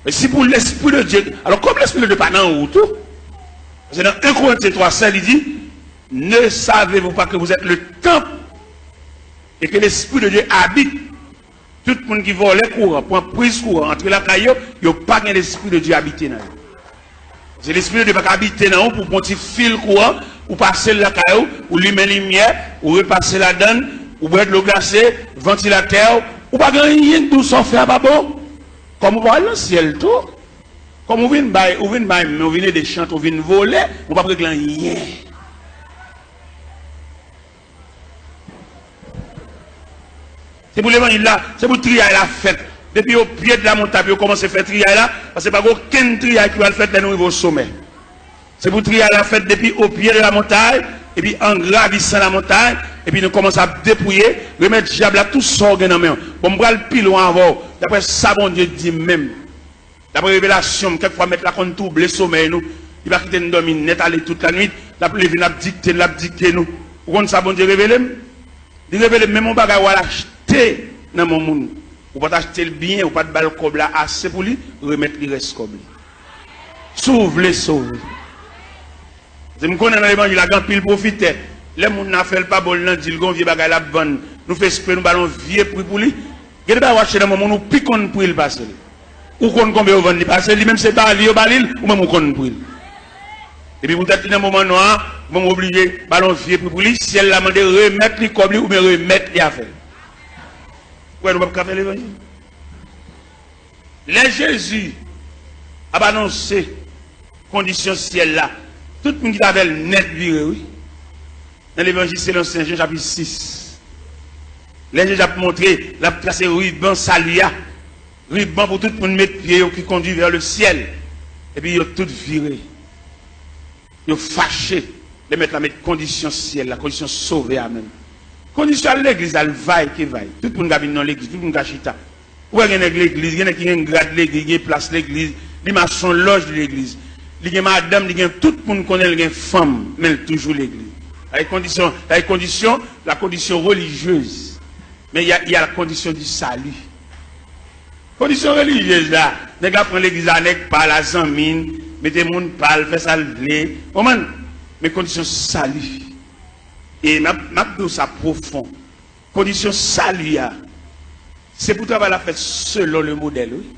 Mais si pour l'Esprit de Dieu, alors comme l'Esprit de Dieu n'est pas dans tout, c'est dans 1 Corinthiens 3, il dit, ne savez-vous pas que vous êtes le temple et que l'Esprit de Dieu habite. Tout le monde qui vole les courants, pour prise courant, entre la caillou, il n'y a pas l'Esprit de Dieu habité dans eux. C'est l'Esprit de Dieu qui habite dans eux pour un petit fil courant, ou passer la caillou, ou lumer la lumière, ou repasser la donne, ou boire de l'eau glacée, ventilateur, ou pas rien de tout ça fait à babo. Comme vous voyez dans le ciel tout, comme vous venez des chants, vous venez voler, vous ne pouvez pas rien. C'est pour l'évangile là, c'est pour trier la fête. Depuis au pied de la montagne, vous commencez à faire trier là, parce que pas aucun trier qui va le faire dans au sommet. C'est pour trier la fête depuis au pied de la montagne, et puis en gravissant la montagne, et puis nous commençons à dépouiller, remettre le diable à tout son organe en main. Bon, on va le pile loin avant. D'après ça, bon Dieu dit même. D'après révélation, quelquefois mettre la compte tout, le sommeil nous. Il va quitter nous dormir net aller toute la nuit, la lever, la dicter nous. Vous comprenez ça, bon Dieu révélé? Il révèle même mon bagage à l'acheter dans mon monde. Ou pas acheter le bien, ou pas de balle comme là assez pour lui, remettre le reste comme lui. Sauve les sauve. Je me connais dans l'évangile, la grande pile profite. Les gens n'a fait pas bon, ils disent qu'on vient bagage la bonne. Nous faisons esprit, nous ballons vieux prix pour lui. Il y a des acheter dans mon monde, nous piquons pour il passer. Ou qu'on combien on vend il passer, lui même c'est pas lui au balil, ou même on compte pour il. Et puis vous êtes dans un moment noir, vous m'obligez obligé ballon vieux prix pour lui, si elle l'a demandé remettre lui comme lui ou bien remettre les affaires. Ouais, nous ne pouvons pas faire l'évangile. Les Jésus a annoncé condition ciel là. Tout le monde qui avait le net viré, oui. Dans l'évangile, c'est l'Ancien Jean chapitre 6. Les Jésus a montré, la tracé ruban salia. Ruban pour tout le monde mettre pied qui conduit vers le ciel. Et puis ils ont tout viré. Ils ont fâché de mettre la condition ciel, la condition sauvée, amen. Condition à l'église, elle vaille qui vaille. Tout le monde a vu dans l'église, tout le monde a chita. Ou il y a l'église, il y a qui a un grade l'église, il y a place l'église, il y a son loge de l'église. Il y a madame, il y a tout le monde connaît, il y a une femme, mais toujours l'église. La condition religieuse. Mais il y a la condition du salut. Condition religieuse là. Les gars prennent l'église avec par la zamine, mettez mon pal, fait ça le blé. Mais condition salut. Et ma ça profond. Condition salut. C'est pour travailler la fête selon le modèle. Oui.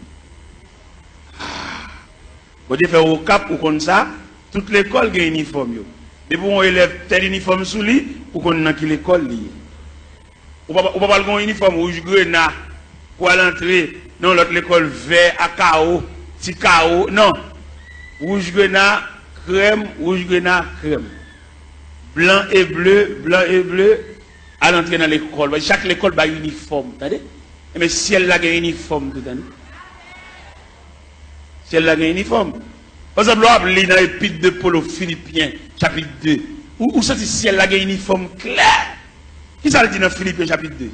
Vous devez faire au cap ou comme ça, toute l'école a un uniforme. Mais pour un élève tel uniforme sous lui, pour qu'on ait l'école. On ne peut pas avoir un uniforme rouge grenat pour aller entrer dans l'autre école vert à chaos, petit chaos. Non. Rouge grenat, crème, rouge grenat, crème. Blanc et bleu, à l'entrée dans l'école. Chaque école a un uniforme. Mais si elle a un uniforme, tout à si elle a un uniforme. Par exemple, on lit dans l'épître de Paul aux Philippiens, chapitre 2. Où ça dit si elle a un uniforme clair? Qui ça dit dans Philippiens, chapitre 2?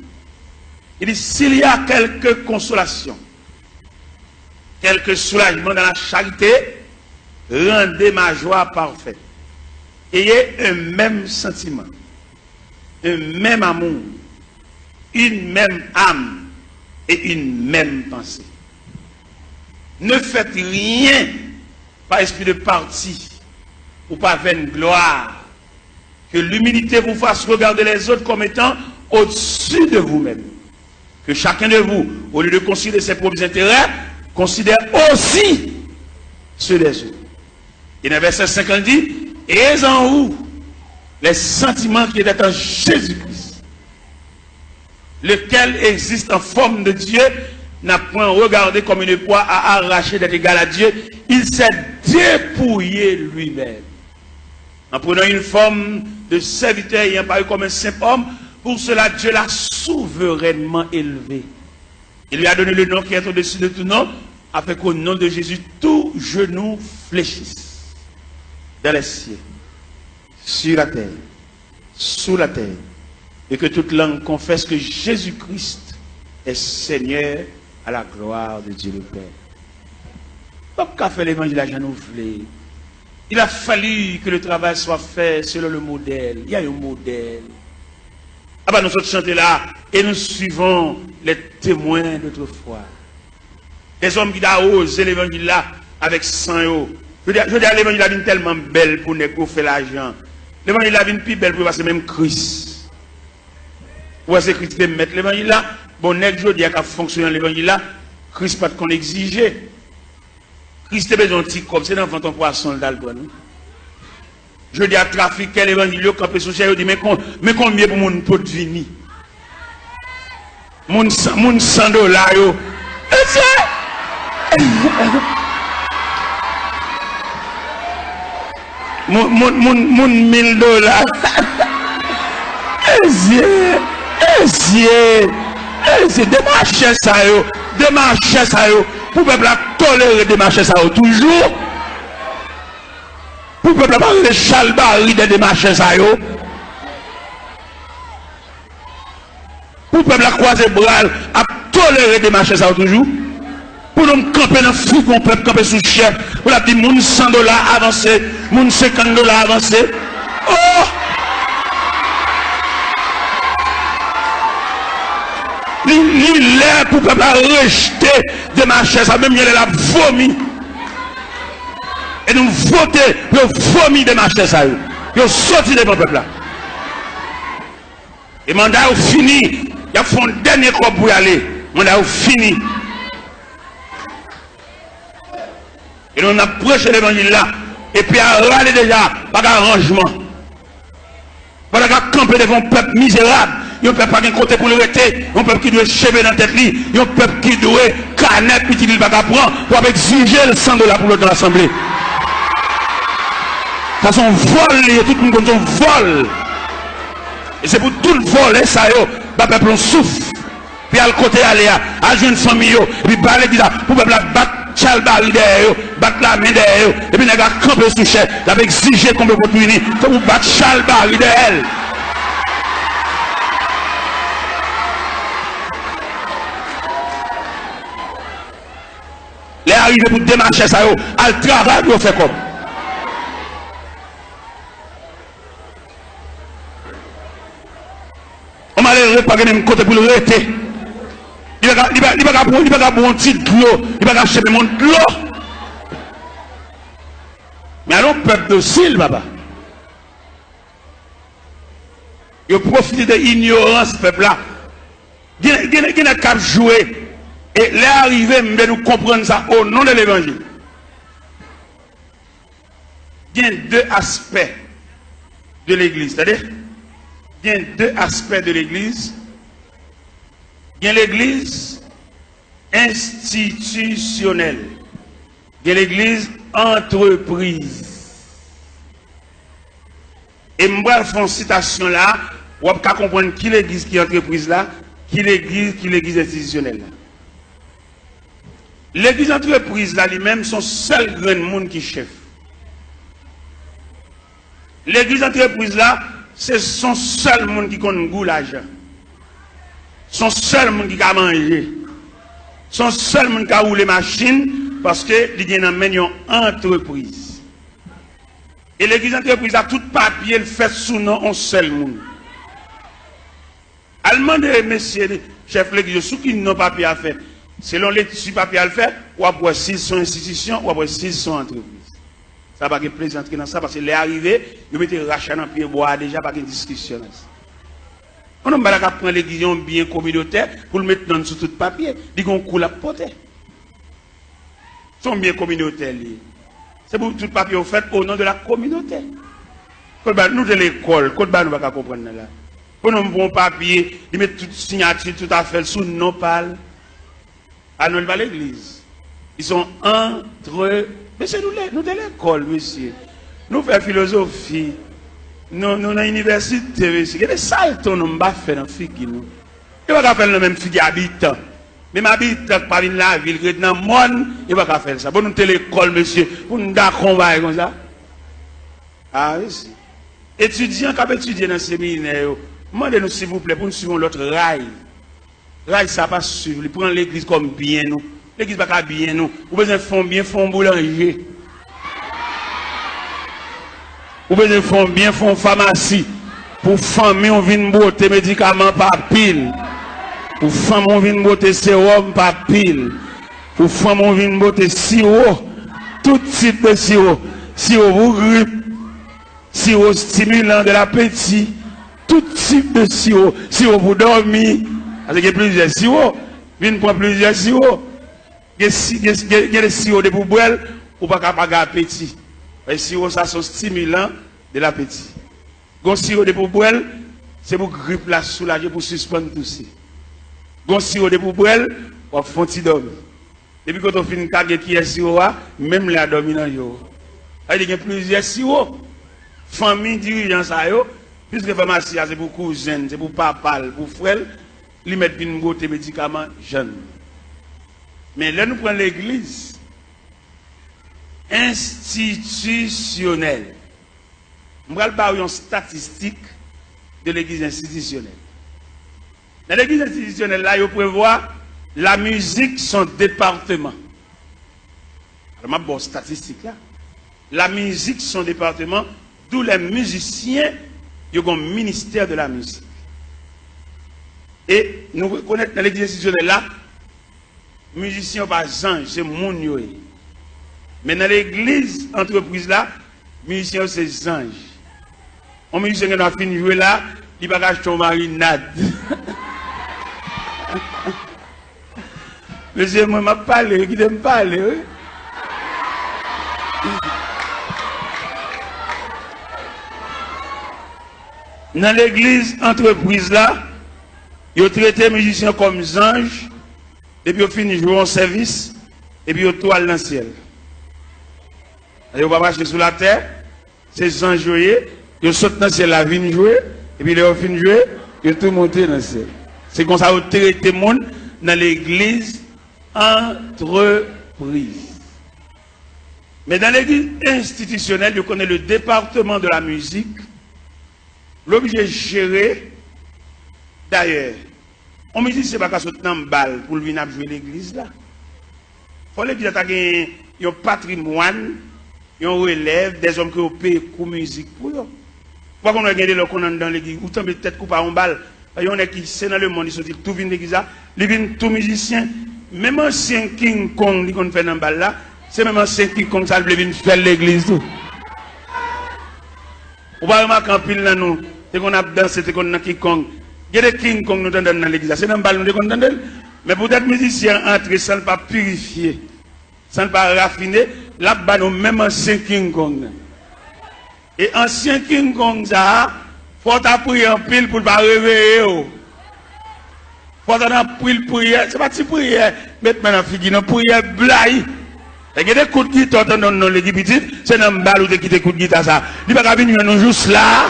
Il dit s'il y a quelque consolation, quelque soulagement dans la charité, rendez ma joie parfaite. Ayez un même sentiment, un même amour, une même âme et une même pensée. Ne faites rien par esprit de parti ou par vaine gloire. Que l'humilité vous fasse regarder les autres comme étant au-dessus de vous-même. Que chacun de vous, au lieu de considérer ses propres intérêts, considère aussi ceux des autres. Et dans le verset 50 dit, ayez en vous les sentiments qui étaient en Jésus-Christ, lequel existe en forme de Dieu, n'a point regardé comme une proie à arracher d'être égal à Dieu, il s'est dépouillé lui-même. En prenant une forme de serviteur ayant paru comme un simple homme, pour cela Dieu l'a souverainement élevé. Il lui a donné le nom qui est au-dessus de tout nom, afin qu'au nom de Jésus, tout genou fléchisse. Dans les cieux, sur la terre, sous la terre, et que toute langue confesse que Jésus-Christ est Seigneur à la gloire de Dieu le Père. Pas qu'à faire l'évangile à renouveler. Il a fallu que le travail soit fait selon le modèle. Il y a un modèle. Ah ben nous sommes chantés là et nous suivons les témoins d'autrefois. Les hommes qui ont osé l'évangile là avec sang. Je veux dire l'évangile est tellement belle pour nous faire l'argent. L'évangile est plus belle pour passer même Christ. Ou est-ce que Christ peut mettre l'évangile là? Bon, nèg jodi a fonctionné l'évangile là, Christ pas qu'on exigeait. Christ a besoin de petit comme c'est dans ton poisson d'alcool. Je dis à trafiquer l'évangile quand peut social dit mais combien pour mon pot de vini? Mon $100 yo. Mon $1000. C'est démarcher ça yo, pour peuple tolérer démarcher ça yo toujours. Pour peuple pas le chalbari de démarcher ça yo. Pour peuple croiser bras à tolérer démarcher ça yo toujours. Pour nous camper dans fou mon peuple camper sous chef, pour la dire moun $100 avancé, moun $50 avancé. Oh! Il est pour peuple rejeter de marcher, ça même il a vomi. Et nous voter pour vomi de marcher ça. Ils ont sorti de mon peuple là. Et mandat est fini. Il y a fait un dernier coup pour y aller. Mandat est fini. Et nous avons prêché l'évangile là. Et puis à râler déjà, pas d'arrangement. Pas de camper devant un peuple misérable. Il y a un peuple qui a un côté pour le rester. Un peuple qui doit chever dans la tête. Il y a un peuple qui doit canette, puis il va prendre pour exiger le $100 pour l'autre dans l'assemblée. Ça sont vol, tout le monde comme son vol. Et c'est pour tout le vol, et ça, le peuple souffre. Puis à le côté, aller à jouer une famille, et puis parler de ça, pour le peuple battre chalbari derrière, battre la main derrière, et puis il a campé sous chef, il a exigé qu'on peut continuer, comme vous battre chalbari derrière. Les arrivés pour démarcher ça, à le travail pour faire comme. On m'a l'air pas gagner un côté pour le rester. Il va pas un petit de l'eau, il va pas acheter mon de l'eau. Mais alors, peuple docile, papa. Il profite de l'ignorance, peuple là. Il y a qu'à jouer. Et les arrivés, nous comprendre ça au nom de l'évangile. Il y a deux aspects de l'église. C'est-à-dire, il y a deux aspects de l'église. Il y a l'église institutionnelle. Il y a l'église entreprise. Et je vais faire une citation là, vous pouvez comprendre qui l'église qui est entreprise là, qui l'église institutionnelle là. L'église entreprise là lui-même, son seul grand monde qui chef. L'église entreprise là, c'est son seul monde qui connaît goût l'argent. Son seul monde qui a mangé. Son seul monde qui a roulé machine parce que il y a une entreprise. Et l'église entreprise a tout papier fait sous nom un seul monde. Allemand de messieurs, chef l'église, sous qui n'ont papier à faire. Selon les papiers à faire, ou après s'ils sont institutions, ou après s'ils sont entreprises. Ça va pas plaisir dans ça parce que les arrivés, ils mettent rachat dans le pied bois déjà pas de discussion. On ne va pas prendre l'église bien communautaire pour le mettre dans sous tout papier. Ils vont couler à poter. Ils sont bien communautaires. C'est pour tout papier fait au nom de la communauté. Nous de l'école, nous ne pouvons pas comprendre là. Pour nous bon papier, ils mettent toute signature, tout à fait sous nos pales. À nous, l'église. Ils sont entre. Mais c'est nous de l'école, monsieur. Nous faisons philosophie. Nous dans l'université, monsieur. Il y a des salles que nous ne pas faire dans la figue. Nous ne pouvons pas faire le même figue habitant. Même habitant par la ville, dans le monde, il ne va pas faire ça. Pour nous de l'école, monsieur. Pour nous combattre comme ça. Ah oui, si. Étudiants qui étudié dans le séminaire, demandez-nous s'il vous plaît pour nous suivre l'autre rail. Rail, ça pas suivre. Il prend l'église comme bien nous. L'église pas bien nous. Vous besoin de faire bien, font boulanger. Vous besoin de faire bien, font pharmacie. Pour famille, on vient botter médicaments par pile. Pour femme, on vient botter sérum par pile. Pour femme, on vient botter sirop. Tout type de sirop. Sirop pour grippe. Sirop stimulant de l'appétit. Tout type de sirop. Sirop pour dormir. Parce qu'il y a plusieurs sirops. Viens prendre plusieurs sirops. Il y a des sirops de poubelle ou pas capable d'appétit. Les sirops, ça sont stimulants de l'appétit. Les sirops de poubelle, c'est pour grippe la soulager, pour suspendre tout ça. Les sirops de poubelle, on fait un petit dormir. Depuis quand on finit de caguer qui est sirop, même la dormir dans le jour. Il y a plusieurs sirops. Famille, dirigeants, ça y est. Puisque pharmacie, c'est pour cousins, c'est pour papa, pour frère. Ils mettent une beauté médicaments jeunes. Mais là, nous prenons l'église institutionnelle. Je vais parler une statistique de l'église institutionnelle. Dans l'église institutionnelle, là, il prévoit la musique, son département. Alors, je vais statistique là. La musique, son département, d'où les musiciens, ils ont un ministère de la musique. Et nous reconnaissons dans l'église institutionnelle là, musiciens pas ange, c'est mon yoé. Mais dans l'église entreprise là, musiciens c'est ange. Un musicien qui a fini de jouer là, il va acheter une marinade. Monsieur, moi, je parle, qui me parle. Dans l'église entreprise là, ils ont traité les musiciens comme anges, et puis ils ont fini de jouer en service, et puis ils ont toile dans le ciel. Ils vont pas marcher sur la terre, c'est anges jouer, ils sautent dans le ciel, la vigne jouer, et puis ils ont fini de jouer, ils ont tout monté dans le ciel. C'est comme ça qu'ils ont traité le monde dans l'église entreprise. Mais dans l'église institutionnelle, ils connaissent le département de la musique, l'objet géré. D'ailleurs, on me dit que ce n'est pas qu'à sauter dans balle pour venir jouer l'église là. Il faut l'église a un patrimoine, un relève des hommes qui ont payé pour musique pour eux. Pourquoi on a gagné le qu'on dans l'église, ou tomber peut-être couper en balle. Il y en a qui c'est dans le monde, ils sont tout vient l'église là, ils viennent tout musicien, même ancien King Kong qu'on fait dans balle là, c'est même ancien King Kong ça vient faire l'église tout. On va remarquer en pile là nous, c'est qu'on a dansé, c'est qu'on a King Kong. Il y a des King Kong nous dans l'église, c'est dans balle nous qu'on entend. Mais pour être musicien entrer sans ne pas purifier, sans ne pas raffiner, là-bas nous même ancien King Kong. Et ancien King Kong ça, faut prier en pile pour ne pas réveiller. Faut prier prière, c'est pas si prière, mettre dans figure, non prière blague. Il y a des coups de guitare dans l'équipe, c'est dans le bal ou qui des coups de guitare ça. Il va pas venir nous juste là.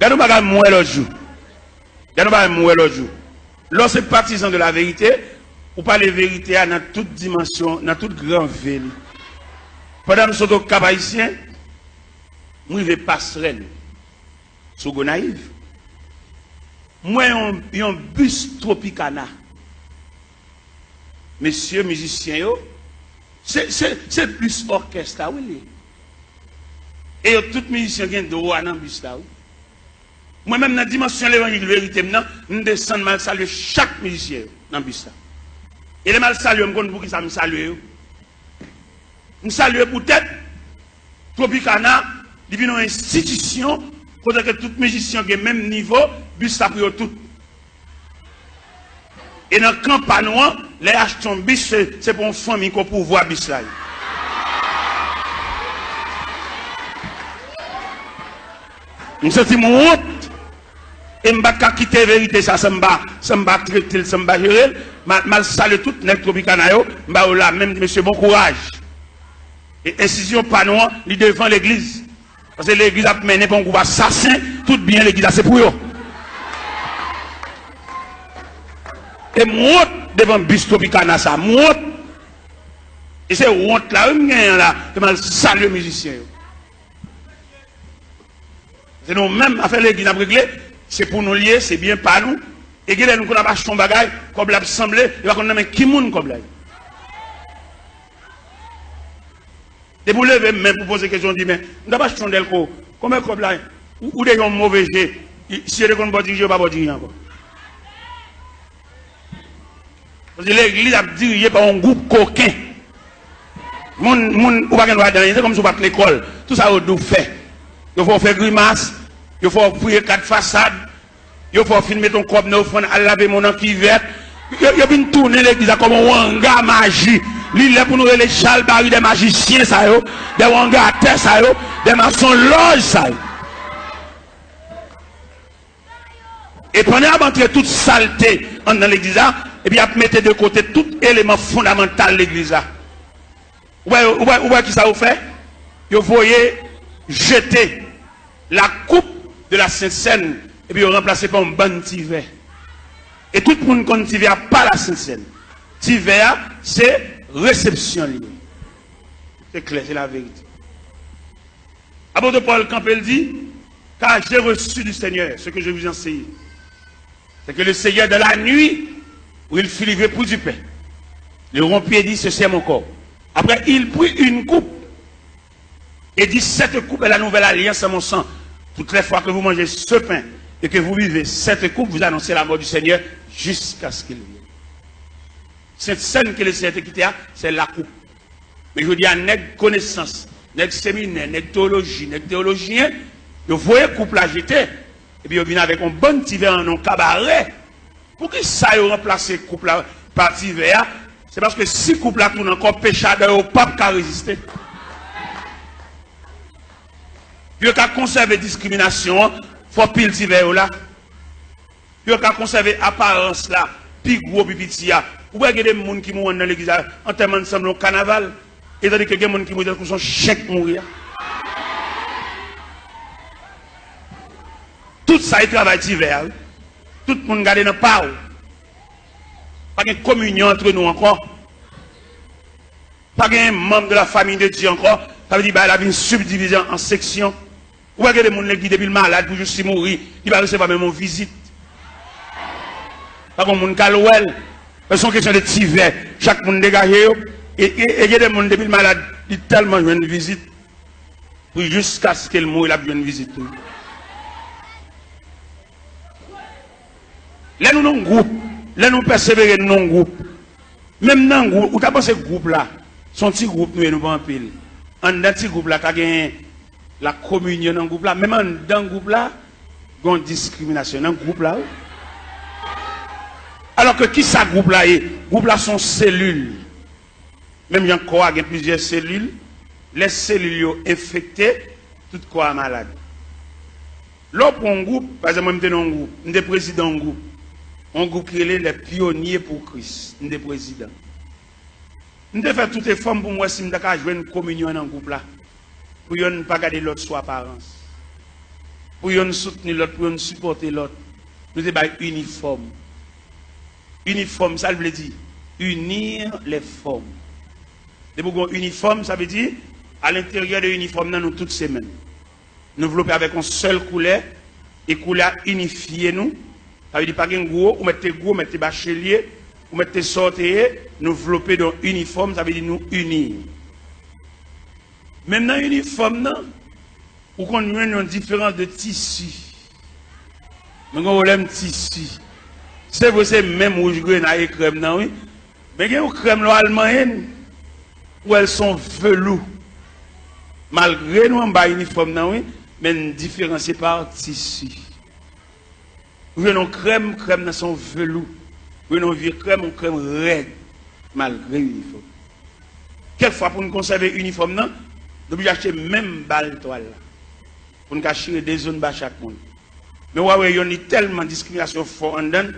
Regardez-nous pas mourir l'autre jour. Regardez-nous pas mourir l'autre jour. Lorsque partisan de la vérité, ou pas les vérités dans toute dimension, dans toute grande ville. Pendant que nous sommes au Cap Haïtien, nous vivons passerelle. Sous Gonaïve. Moi, il y a un bus Tropicana. Messieurs musiciens, c'est bus orchestre, oui. Et tout musicien qui est droit dans le bus là. Moi-même, dans la dimension de l'évangile de vérité, je descends mal saluer chaque musicien dans le bus là. Et les mal saluer, je me pour qui ça me salue. Je salue peut-être Tropicana, il vient une institution, pour que tout musicien qui est même niveau, bus ça pour tout. Et dans le campagne, les achetons bus, c'est pour une famille qu'on peut voir bus là. Je me sens mon honte. Et je ne vais pas quitter la vérité, ça me va traiter, ça me va gérer. Je salue tout les Tropicana, je vais là, même monsieur, bon courage. Et incision panneau, il devant l'église. Parce que l'église a mené pour un groupe assassin, tout bien l'église, c'est pour eux. Et moi, devant le bus Tropicana, ça, moi. Et c'est honte là, je vais saluer les musiciens. C'est nous-mêmes, à faire l'église, à régler. C'est pour nous lier, c'est bien pas nous. Et que nous avons acheté un bagage, comme l'a semblé, il va qu'on ait qui moun comme là. Et vous levez même pour poser question, dit mais nous n'avons pas acheté un delco. Comment comme là, ou des gens mauvais jets, si il y a des gens qui ne pas dire encore. Parce que l'église a dirigé par un groupe coquin. Moun ou pas qu'on va dans, c'est comme si on va à l'école. Tout ça, on doit faire. Il faut faire grimace. Il faut prier 4 façades. Il faut filmer ton corps offrande à laver mon qui vert. Il y a une tourner l'église comme un wanga magie. Il est pour nous les Charles Barry des magiciens, ça yo, des wanga à terre, ça yo, des maçons loges, ça yo. Et pendant à entrer toute saleté dans l'église, et puis à mettre de côté tout élément fondamental de l'église. Ouais, qui ça vous fait? Vous voyez jeter la coupe de la Sainte-Seine et puis vous remplacez par un ban tiver. Et tout le monde connaît tiver pas la Sainte-Seine. Tiver, c'est réception libre. C'est clair, c'est la vérité. Apôtre Paul Campbell dit, car j'ai reçu du Seigneur ce que je vous enseigne. C'est que le Seigneur de la nuit, où il fut livré pour du pain, le rompier dit, ceci est mon corps. Après, il prit une coupe et dit, cette coupe est la nouvelle alliance à mon sang. Toutes les fois que vous mangez ce pain et que vous vivez cette coupe, vous annoncez la mort du Seigneur jusqu'à ce qu'il vienne. Cette scène que le Seigneur a quittée, c'est la coupe. Mais je dis à nègre connaissance, nègre séminaire, nègre théologie, nègre théologien, vous voyez coupe la jeter, et puis vous venez avec un bon petit verre en un cabaret. Pour que ça ait remplacé coupe la par petit verre, c'est parce que si coupe la tourne encore péchadeur, au pape qui a résisté. Puis il a conservé discrimination, il faut pile petit verre là. Puis il a conservé apparence là, puis gros pipitia. Vous voyez des gens qui mourent dans l'église en termes ensemble au carnaval, et tandis que des gens qui mourent pour son chèque mourir. Tout ça est travail d'hiver. Tout le monde garde dans le pas. Pas de communion entre nous encore. Pas de membre de la famille de Dieu encore. Ça veut dire qu'il y a une subdivision en sections. Ou pas que des gens qui depuis malade pour juste mourir, il va recevoir même une visite. Pas comme mon calouel. C'est une question de tiver. Chaque monde dégagé. Et il y a des gens depuis malade, ils tellement une visite. Pour jusqu'à ce qu'il mouille, il a besoin de visite. Là, nous avons un groupe. Là, nous persévérons dans un groupe. Même dans un groupe, où tu as pensé ce groupe-là, son petit groupe, nous ne pas en pile. En dans ce groupe-là, tu as la communion dans le groupe-là. Même dans le groupe-là, il y a une discrimination dans le groupe-là. Alors que qui ça groupe-là est? Groupe-là sont cellules. Même il y a encore plusieurs cellules. Les cellules sont infectées, tout quoi malade. Là, pour un groupe, par exemple, je suis dans un groupe, je suis président d'un groupe. Un groupe qui est les pionniers pour Christ. Je suis président. Je fais toutes les formes pour moi si je jouer une communion dans un groupe là. Pour ne pas garder l'autre sous apparence. Pour ne soutenir l'autre, pour ne supporter l'autre. Nous sommes uniformes. Uniforme, ça veut dire unir les formes. De pour uniforme, ça veut dire à l'intérieur de l'uniforme, nous toutes ces mêmes. Nous développer avec une seule couleur et couleur unifiée nous. Ça veut dire pas un gros, ou mettez bachelier, ou mettez sortir, nous développer dans uniforme, ça veut dire nous unir. Même dans l'uniforme, ou qu'on a une différence de tissu. Nous avons un tissu. C'est vrai, c'est même rouge grenade et crème, non, oui. Mais il y a une crème allemande où elles sont velours. Malgré nous, en bas uniforme, non, oui, mais différenciées par tissu. Vous avez une crème, crème dans son velours. Vous avez une vieux crème raide, malgré l'uniforme. Quelquefois, pour nous conserver l'uniforme, non, nous devons acheter même balle toile. Pour nous cacher des zones bas chaque monde. Mais ouais, il y a tellement de discrimination fort en dedans.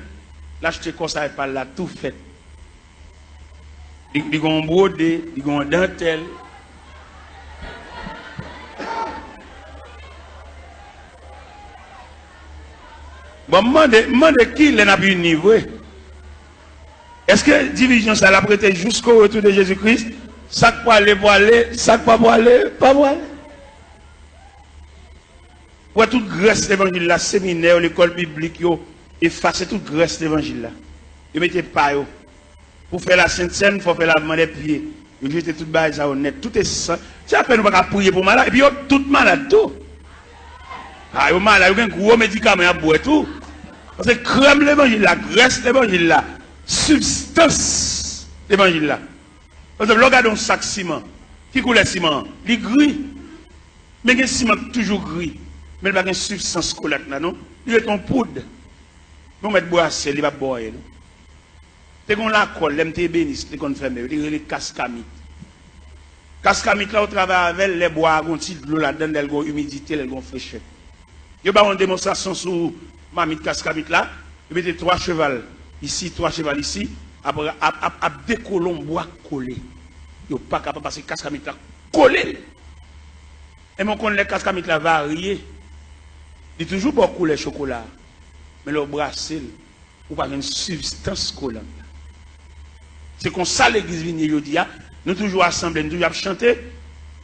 L'acheter comme ça, par là, tout fait. Ils ont brodé, ils ont dentelle. Bon, demande qui l'a pu niveau. Est-ce que division ça l'a prêté jusqu'au retour de Jésus-Christ? Ça pour aller, ça pas pour aller, pas pour aller. Ouais, toute Grèce l'évangile là, séminaire, l'école biblique, effacer toute Grèce l'évangile là. Ils mettez pas yo. Pour faire la Sainte Seine, il faut faire lavement des pieds. Ils jetent toute base à honnête. Tout est ça. C'est à peine qu'on va prier pour malade. Et puis, tout malade tout. Ah, yo malade, il y a un gros médicament à boire tout. Parce que crème l'évangile là, Grèce l'évangile là, substance l'évangile là. Parce que regardez un sac ciment. Qui coule le ciment? Il est gris. Mais le ciment toujours gris. Mais il n'y a pas de substance collante là, non? Il est en poudre. Nous mettons boire c'est il va boire. C'est qu'on la colle, l'MT bénis, c'est qu'on fait mieux. Il y a les cascamites. Cascamites là, on travaille avec les bois, on tire de l'eau là-dedans, elles ont humidité, elles ont fraîcheur. Il y a une démonstration sur mamie cascamite là. Il y a 3 chevals ici, 3 chevals ici. Après, à des colons bois collés. Il n'y a pas capable de passer cascamite là collé. Et mon con les cascamites là variés. Il y a toujours beaucoup de chocolat. Mais le brassel, ou pas une substance collante. C'est comme ça l'église vient aujourd'hui. Nous toujours assemblés, nous toujours chanter.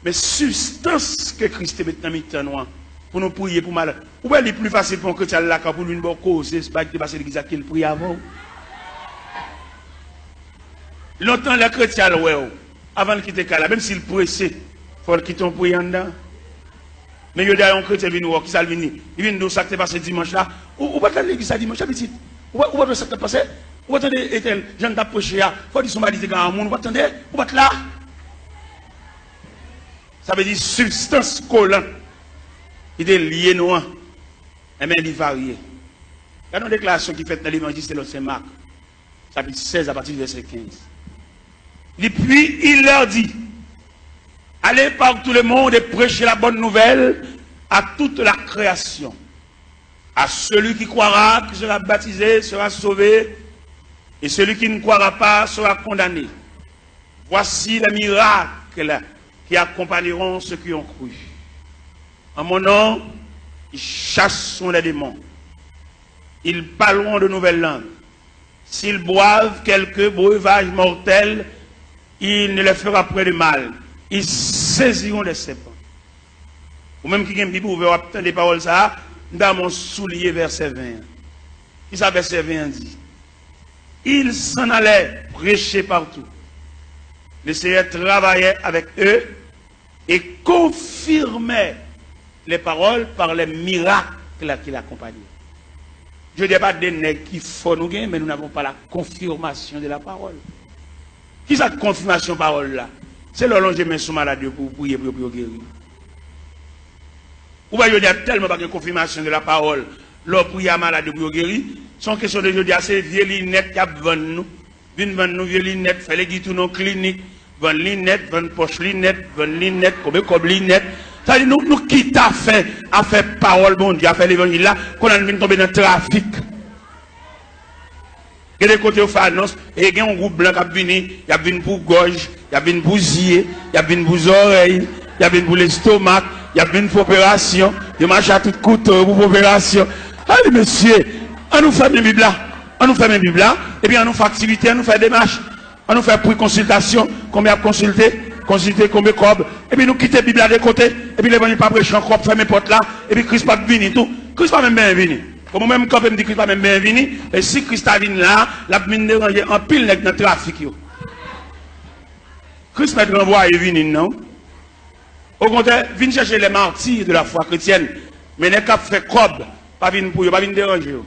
Mais substance que Christ met dans le noir. Pour nous prier pour mal. Ou bien il est plus facile pour un chrétien là pour lui une cause. C'est pas que passer l'église qu'il prie avant. Longtemps les chrétiens avant de quitter Kala, même s'il pressait, il faut quitter un prier en dedans. Mais il y a un chrétien qui vient, qui s'est venu. Il vient nous ça qui passé dimanche là. Ou pas dans l'église dimanche là, petit. Ou pas ça qui passé. Ou attendez, Ethel, j'en ai prêché là. Faut dire son mari de grand monde. Ou attendez, ou pas là. Ça veut dire substance collante. Il est lié noir. Et même il varie. Il y a une déclaration qui fait dans l'évangile de Saint-Marc, chapitre 16 à partir du verset 15. Et puis il leur dit, allez par tout le monde et prêchez la bonne nouvelle à toute la création. À celui qui croira, qui sera baptisé, sera sauvé, et celui qui ne croira pas sera condamné. Voici les miracles qui accompagneront ceux qui ont cru. En mon nom, ils chasseront les démons. Ils parleront de nouvelles langues. S'ils boivent quelques breuvages mortels, il ne les fera point de mal. Ils saisiront les serpents. Ou même qui a une Bible ouverte, attendre des paroles ça, dans mon soulier verset 20. Qui ça verset 20 dit? Il s'en allait prêcher partout. Le Seigneur travaillait avec eux et confirmait les paroles par les miracles qui l'accompagnaient. Je ne dis pas des nègres qui font nous gagner, mais nous n'avons pas la confirmation de la parole. Qui est cette confirmation de la parole là? C'est le long que je mets sous malade pour prier pour guérir. Ou bien je dis tellement pas de confirmation de la parole, l'on prie à malade pour guérir. Son question de je dis c'est vieux lunettes qui a besoin de nous. Viens vendre nous vieux lunettes, fait les guides nos cliniques, vendre lunettes, vendre poche lunettes, vendre lunettes, comme lunettes. Ça dit nous quitte à faire parole bon Dieu, à faire l'évangile là, qu'on a venu tomber dans le trafic. Il y a des côtés où fait annonce, et il y a un groupe blanc qui a venu, il y a venu pour gorge, il y a venu pour zier, il y a venu pour oreilles, il y a venu pour l'estomac, il y a venu pour opération, il marche à tout couteau pour opération. Allez monsieur, on nous fait mes Bibles là, on nous fait mes Bibles là, et puis on nous fait activité, on nous fait démarche, on nous fait pour consultation, combien consulter, combien cob, et puis nous quitter la Bible là de côté, et puis les gens pas prêcher encore, faire mes potes là, et puis Christ pas venu tout, Christ pas même bien venu. Comme même quand me dit Christ pas même bien venu, et si Christ a venu là, la mine déranger en pile dans le trafic yo. Christ m'a renvoyé venu non. Au contraire, vient chercher les martyrs de la foi chrétienne, mais les cap fait cob, pas venir pour yo, pas venir déranger yo.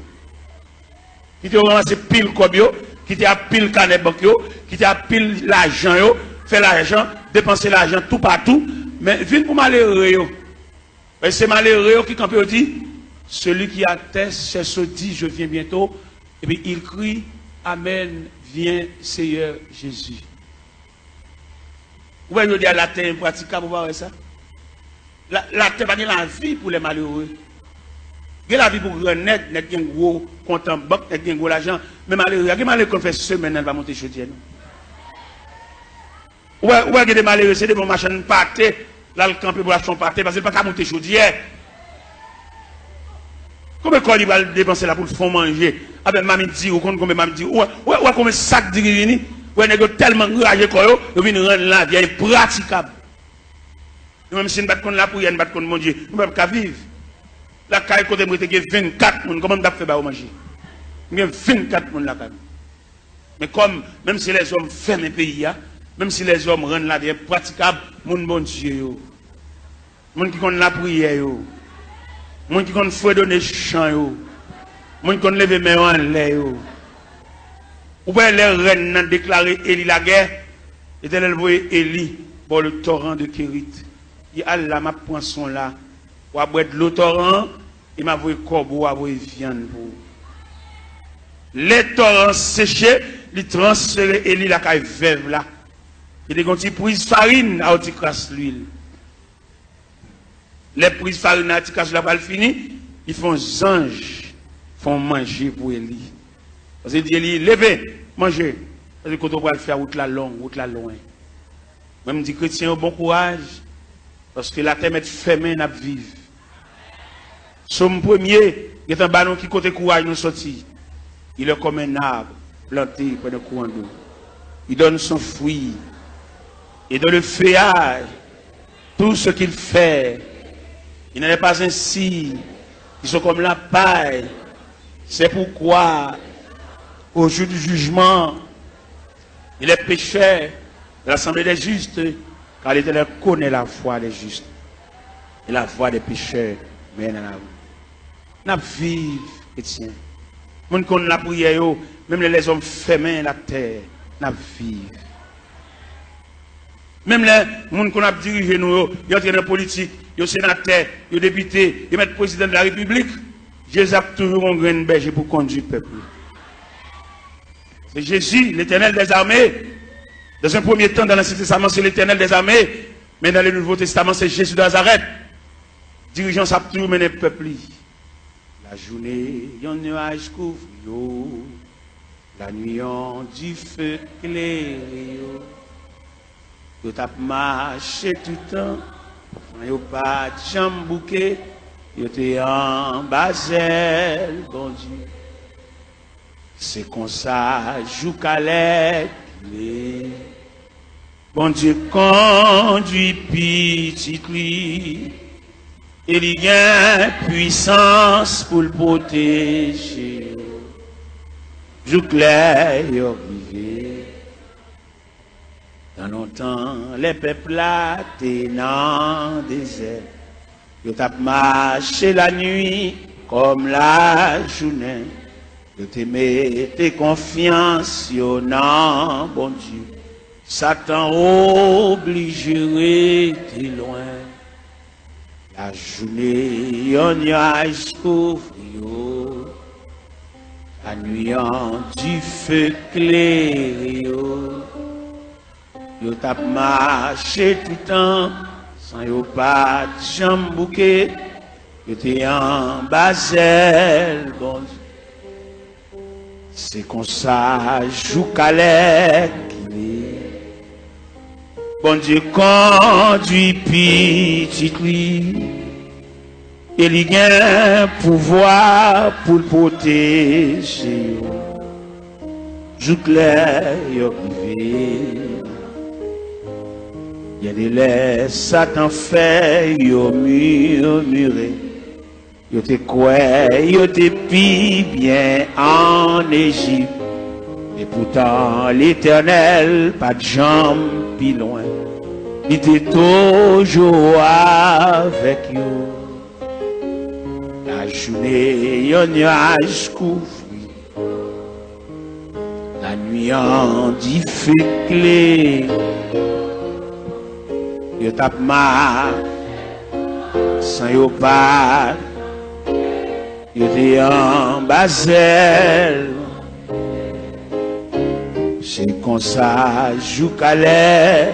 Qui te ramassé pile cob yo, qui te a pile canet banque yo, qui te a pile l'argent yo, fait l'argent, dépenser l'argent tout partout, mais vient pour malheureux yo. Et c'est malheureux qui quand peut dit celui qui atteste, c'est ce dit, je viens bientôt. Et puis il crie, Amen, viens Seigneur Jésus. Vous voyez, je dis à la terre impraticable, vous voyez ça? La terre va la vie pour les malheureux. Il y a la vie pour les net, net qui ont gros compte en banque, net qui ont gros l'argent. Mais malheureux, il y a des malheureux qui ont fait semaine, elle va monter chaudière. Vous voyez, des malheureux, c'est des bons machins pâtés, là le camp pour acheter un pâté, parce qu'il n'y a pas qu'à monter chaudière. Combien de il va dépenser là pour le fond manger? Avec mamie dit, ou combien mamie dit, ou combien de sacs de grivini, ou est tellement enragé qu'on est venu rendre la vie impraticable. Même si nous battons là pour y aller, nous battons mon Dieu, nous ne pouvons pas vivre. La caille côté moi, il y a 24 personnes, comment on fait pour manger? Il y a 24 personnes là. Mais comme, même si les hommes ferment le pays, même si les hommes rendent la vie impraticable, mon bon Dieu, mon qui compte la prière, mon qui compte fouet donner chant yo, mon qui compte lever main en l'air yo. Ou bien les reines ont déclaré Élie la guerre, et elle voyait Élie pour le torrent de Kérit. Il a là ma poisson là, ou à boire de l'eau torrent, il m'a voulu corbeau, à voulu viande pour. Les torrents séchés, il transféré Élie la caille veuve là. Il a dit prise farine à crasse l'huile. Les prises farine à crasse la balle fini, ils font anges, font manger pour Élie. Parce qu'il dit Élie, levez, mangez. Parce que quand on va le faire route la longue, route la loin. Même dit chrétien, bon courage, parce que la terre est fermée, n'a vivre. Somme premier, il y a un ballon qui côté courage nous sortit. Il est comme un arbre planté près d'un courant d'eau. Il donne son fruit. Et dans le feuillage, tout ce qu'il fait, il n'en est pas ainsi. Ils sont comme la paille. C'est pourquoi, au jour du jugement, il est pécheur de l'assemblée des justes, car l'Éternel connaît la foi des justes. Et la foi des pécheurs mène à la vie. N'a vive, chrétien. Mon qu'on la prière, même les hommes fermés la terre, n'a vive. Même les gens qu'on a dirigé nous, ils sont dans la politique, ils sont sénateurs, ils sont députés, ils mettent président de la République. Jésus a toujours un grain berger pour conduire le peuple. C'est Jésus, l'Éternel des armées. Dans un premier temps, dans l'Ancien Testament, c'est l'Éternel des armées. Mais dans le Nouveau Testament, c'est Jésus de Nazareth. Dirigeant, ça a toujours mené le peuple. La journée, il y a un nuage couvre, la nuit, on du feu éclairé. Yo tap marché tout le temps, yo pas de jambe bouquet, yo te en basel, bon Dieu. C'est comme ça, joue calais, bon Dieu conduit petit lui, Il y a puissance pour le protéger. Jour clair, arrivé. Dans longtemps, les peuples étaient dans le désert. Ils ont marché la nuit comme la journée. Ils te mettaient confiance non, bon Dieu. Satan obligé de loin. La journée en nuage couvre. La nuit en du feu clair. Yo tap marché tout le temps, sans yo pas de jambe bouquet, yo te en basel, bon Dieu. C'est comme ça, joue calais, bon Dieu conduit petit lui, il y a un pouvoir pour le protéger, joue clair, yo privé. Il y a des laits, Satan fait, yo murmuré. Yo te quoi, yo te pi bien en Égypte. Et pourtant, l'Éternel, pas de jambes, pi loin. Il était toujours avec yo. La journée, yo nuage couvre. La nuit en dit fait clé. Yo tap ma sans yo pas yo te en basel c'est comme ça joue calais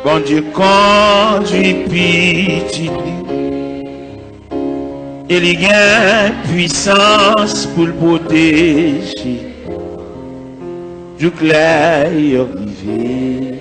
bon Dieu conduit petit il y a puissance pour le protéger du clair yo rivé.